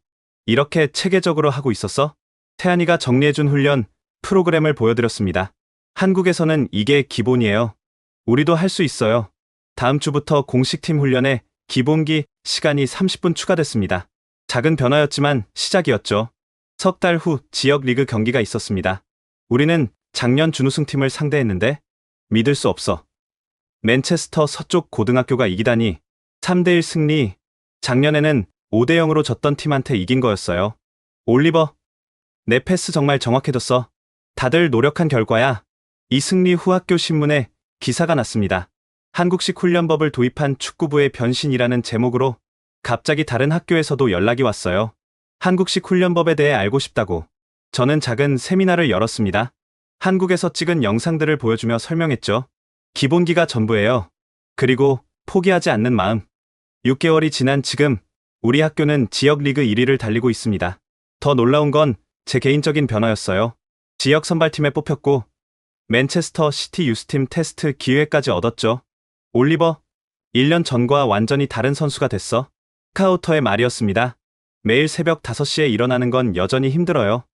이렇게 체계적으로 하고 있었어? 태안이가 정리해준 훈련 프로그램을 보여드렸습니다. 한국에서는 이게 기본이에요. 우리도 할 수 있어요. 다음 주부터 공식팀 훈련에 기본기 시간이 30분 추가됐습니다. 작은 변화였지만 시작이었죠. 석 달 후 지역 리그 경기가 있었습니다. 우리는 작년 준우승팀을 상대했는데 믿을 수 없어. 맨체스터 서쪽 고등학교가 이기다니. 3대1 승리. 작년에는 5대0으로 졌던 팀한테 이긴 거였어요. 올리버, 내 패스 정말 정확해졌어. 다들 노력한 결과야. 이 승리 후 학교 신문에 기사가 났습니다. 한국식 훈련법을 도입한 축구부의 변신이라는 제목으로 갑자기 다른 학교에서도 연락이 왔어요. 한국식 훈련법에 대해 알고 싶다고. 저는 작은 세미나를 열었습니다. 한국에서 찍은 영상들을 보여주며 설명했죠. 기본기가 전부예요. 그리고 포기하지 않는 마음. 6개월이 지난 지금 우리 학교는 지역 리그 1위를 달리고 있습니다. 더 놀라운 건 제 개인적인 변화였어요. 지역 선발팀에 뽑혔고 맨체스터 시티 유스팀 테스트 기회까지 얻었죠. 올리버, 1년 전과 완전히 다른 선수가 됐어. 스카우터의 말이었습니다. 매일 새벽 5시에 일어나는 건 여전히 힘들어요.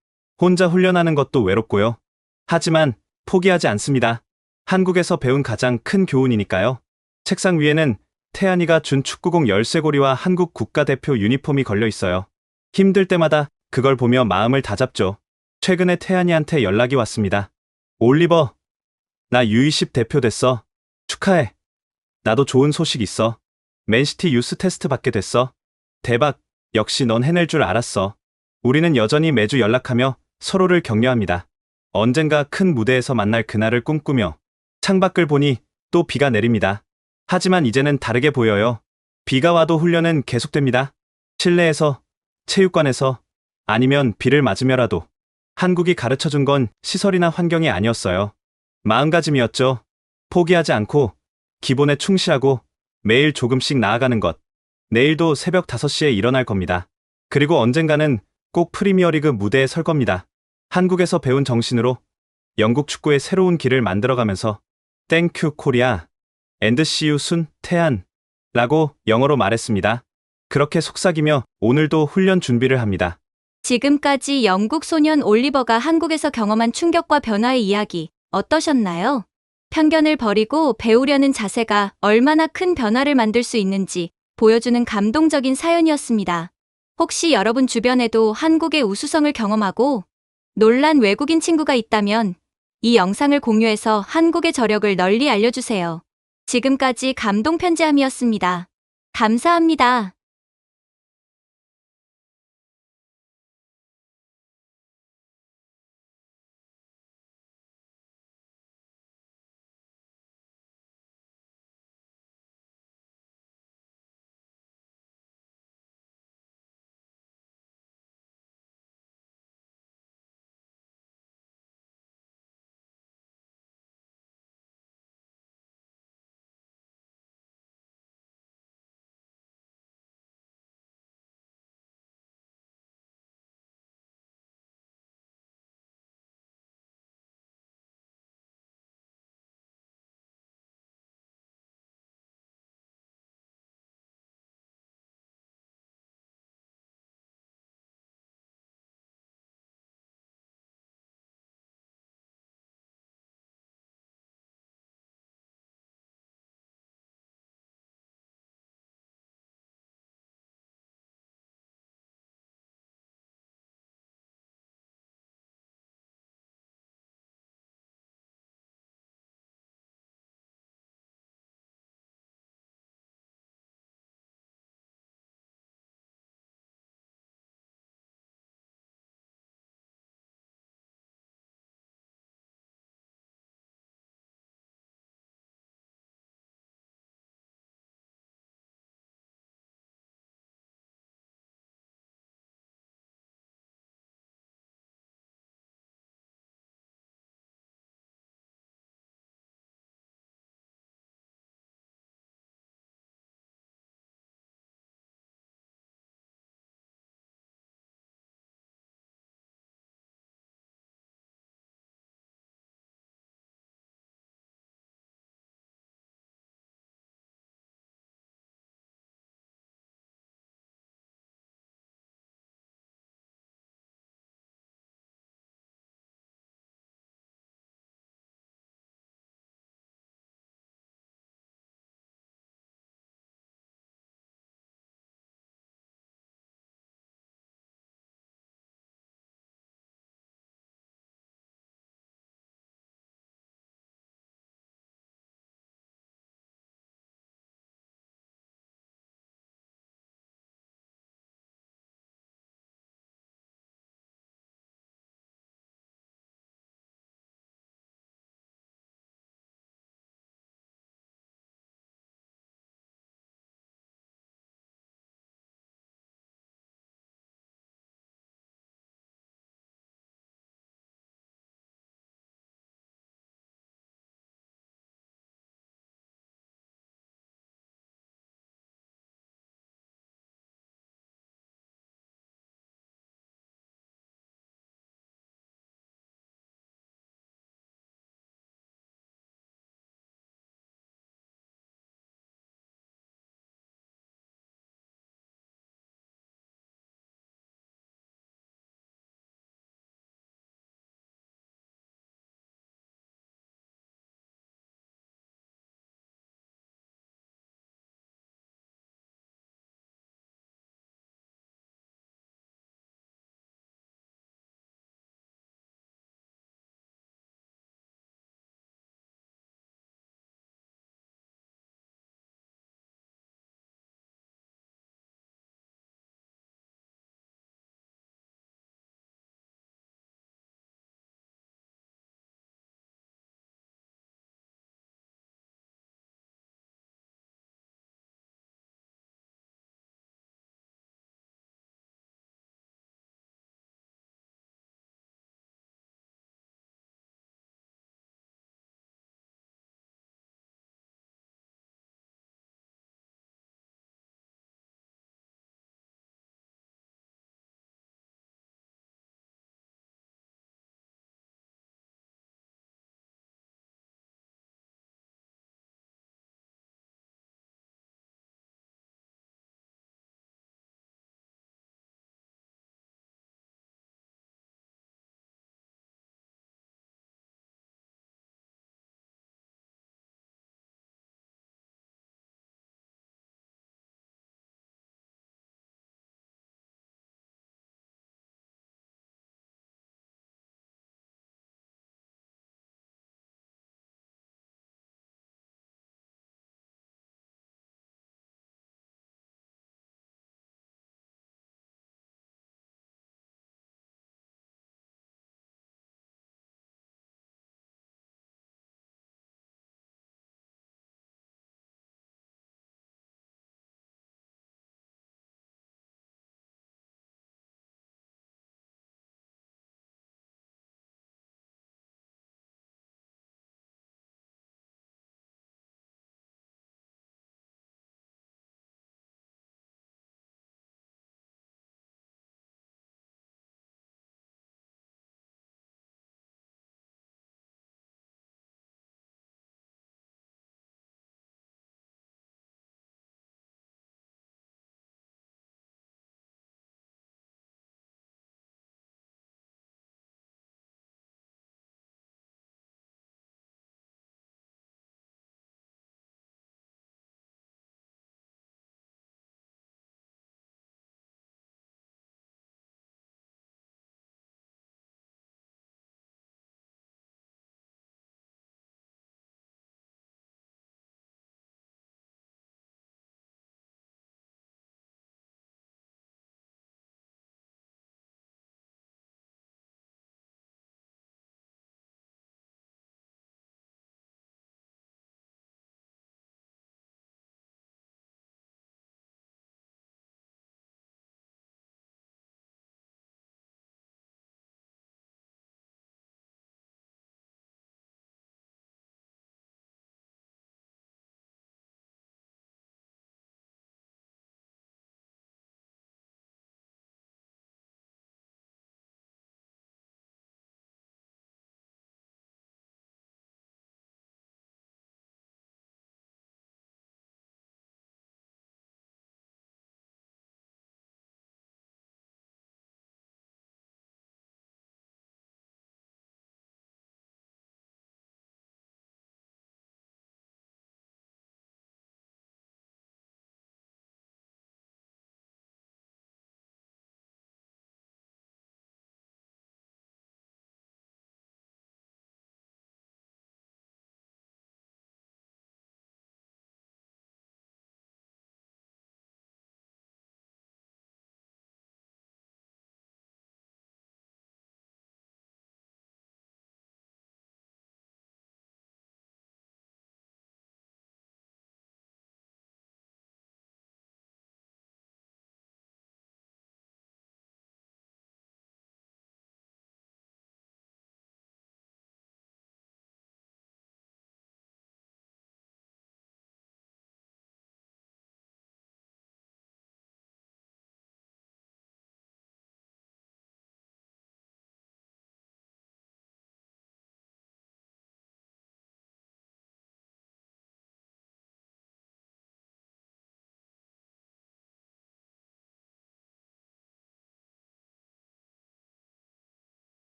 혼자 훈련하는 것도 외롭고요. 하지만 포기하지 않습니다. 한국에서 배운 가장 큰 교훈이니까요. 책상 위에는 태안이가 준 축구공 열쇠고리와 한국 국가대표 유니폼이 걸려 있어요. 힘들 때마다 그걸 보며 마음을 다잡죠. 최근에 태안이한테 연락이 왔습니다. 올리버, 나 U20 대표 됐어. 축하해. 나도 좋은 소식 있어. 맨시티 유스 테스트 받게 됐어. 대박, 역시 넌 해낼 줄 알았어. 우리는 여전히 매주 연락하며 서로를 격려합니다. 언젠가 큰 무대에서 만날 그날을 꿈꾸며 창밖을 보니 또 비가 내립니다. 하지만 이제는 다르게 보여요. 비가 와도 훈련은 계속됩니다. 실내에서, 체육관에서, 아니면 비를 맞으며라도 한국이 가르쳐준 건 시설이나 환경이 아니었어요. 마음가짐이었죠. 포기하지 않고 기본에 충실하고 매일 조금씩 나아가는 것. 내일도 새벽 5시에 일어날 겁니다. 그리고 언젠가는 꼭 프리미어리그 무대에 설 겁니다. 한국에서 배운 정신으로 영국 축구의 새로운 길을 만들어가면서 땡큐 코리아 and see you soon 태안 라고 영어로 말했습니다. 그렇게 속삭이며 오늘도 훈련 준비를 합니다. 지금까지 영국 소년 올리버가 한국에서 경험한 충격과 변화의 이야기 어떠셨나요? 편견을 버리고 배우려는 자세가 얼마나 큰 변화를 만들 수 있는지 보여주는 감동적인 사연이었습니다. 혹시 여러분 주변에도 한국의 우수성을 경험하고 놀란 외국인 친구가 있다면 이 영상을 공유해서 한국의 저력을 널리 알려주세요. 지금까지 감동 편지함이었습니다. 감사합니다.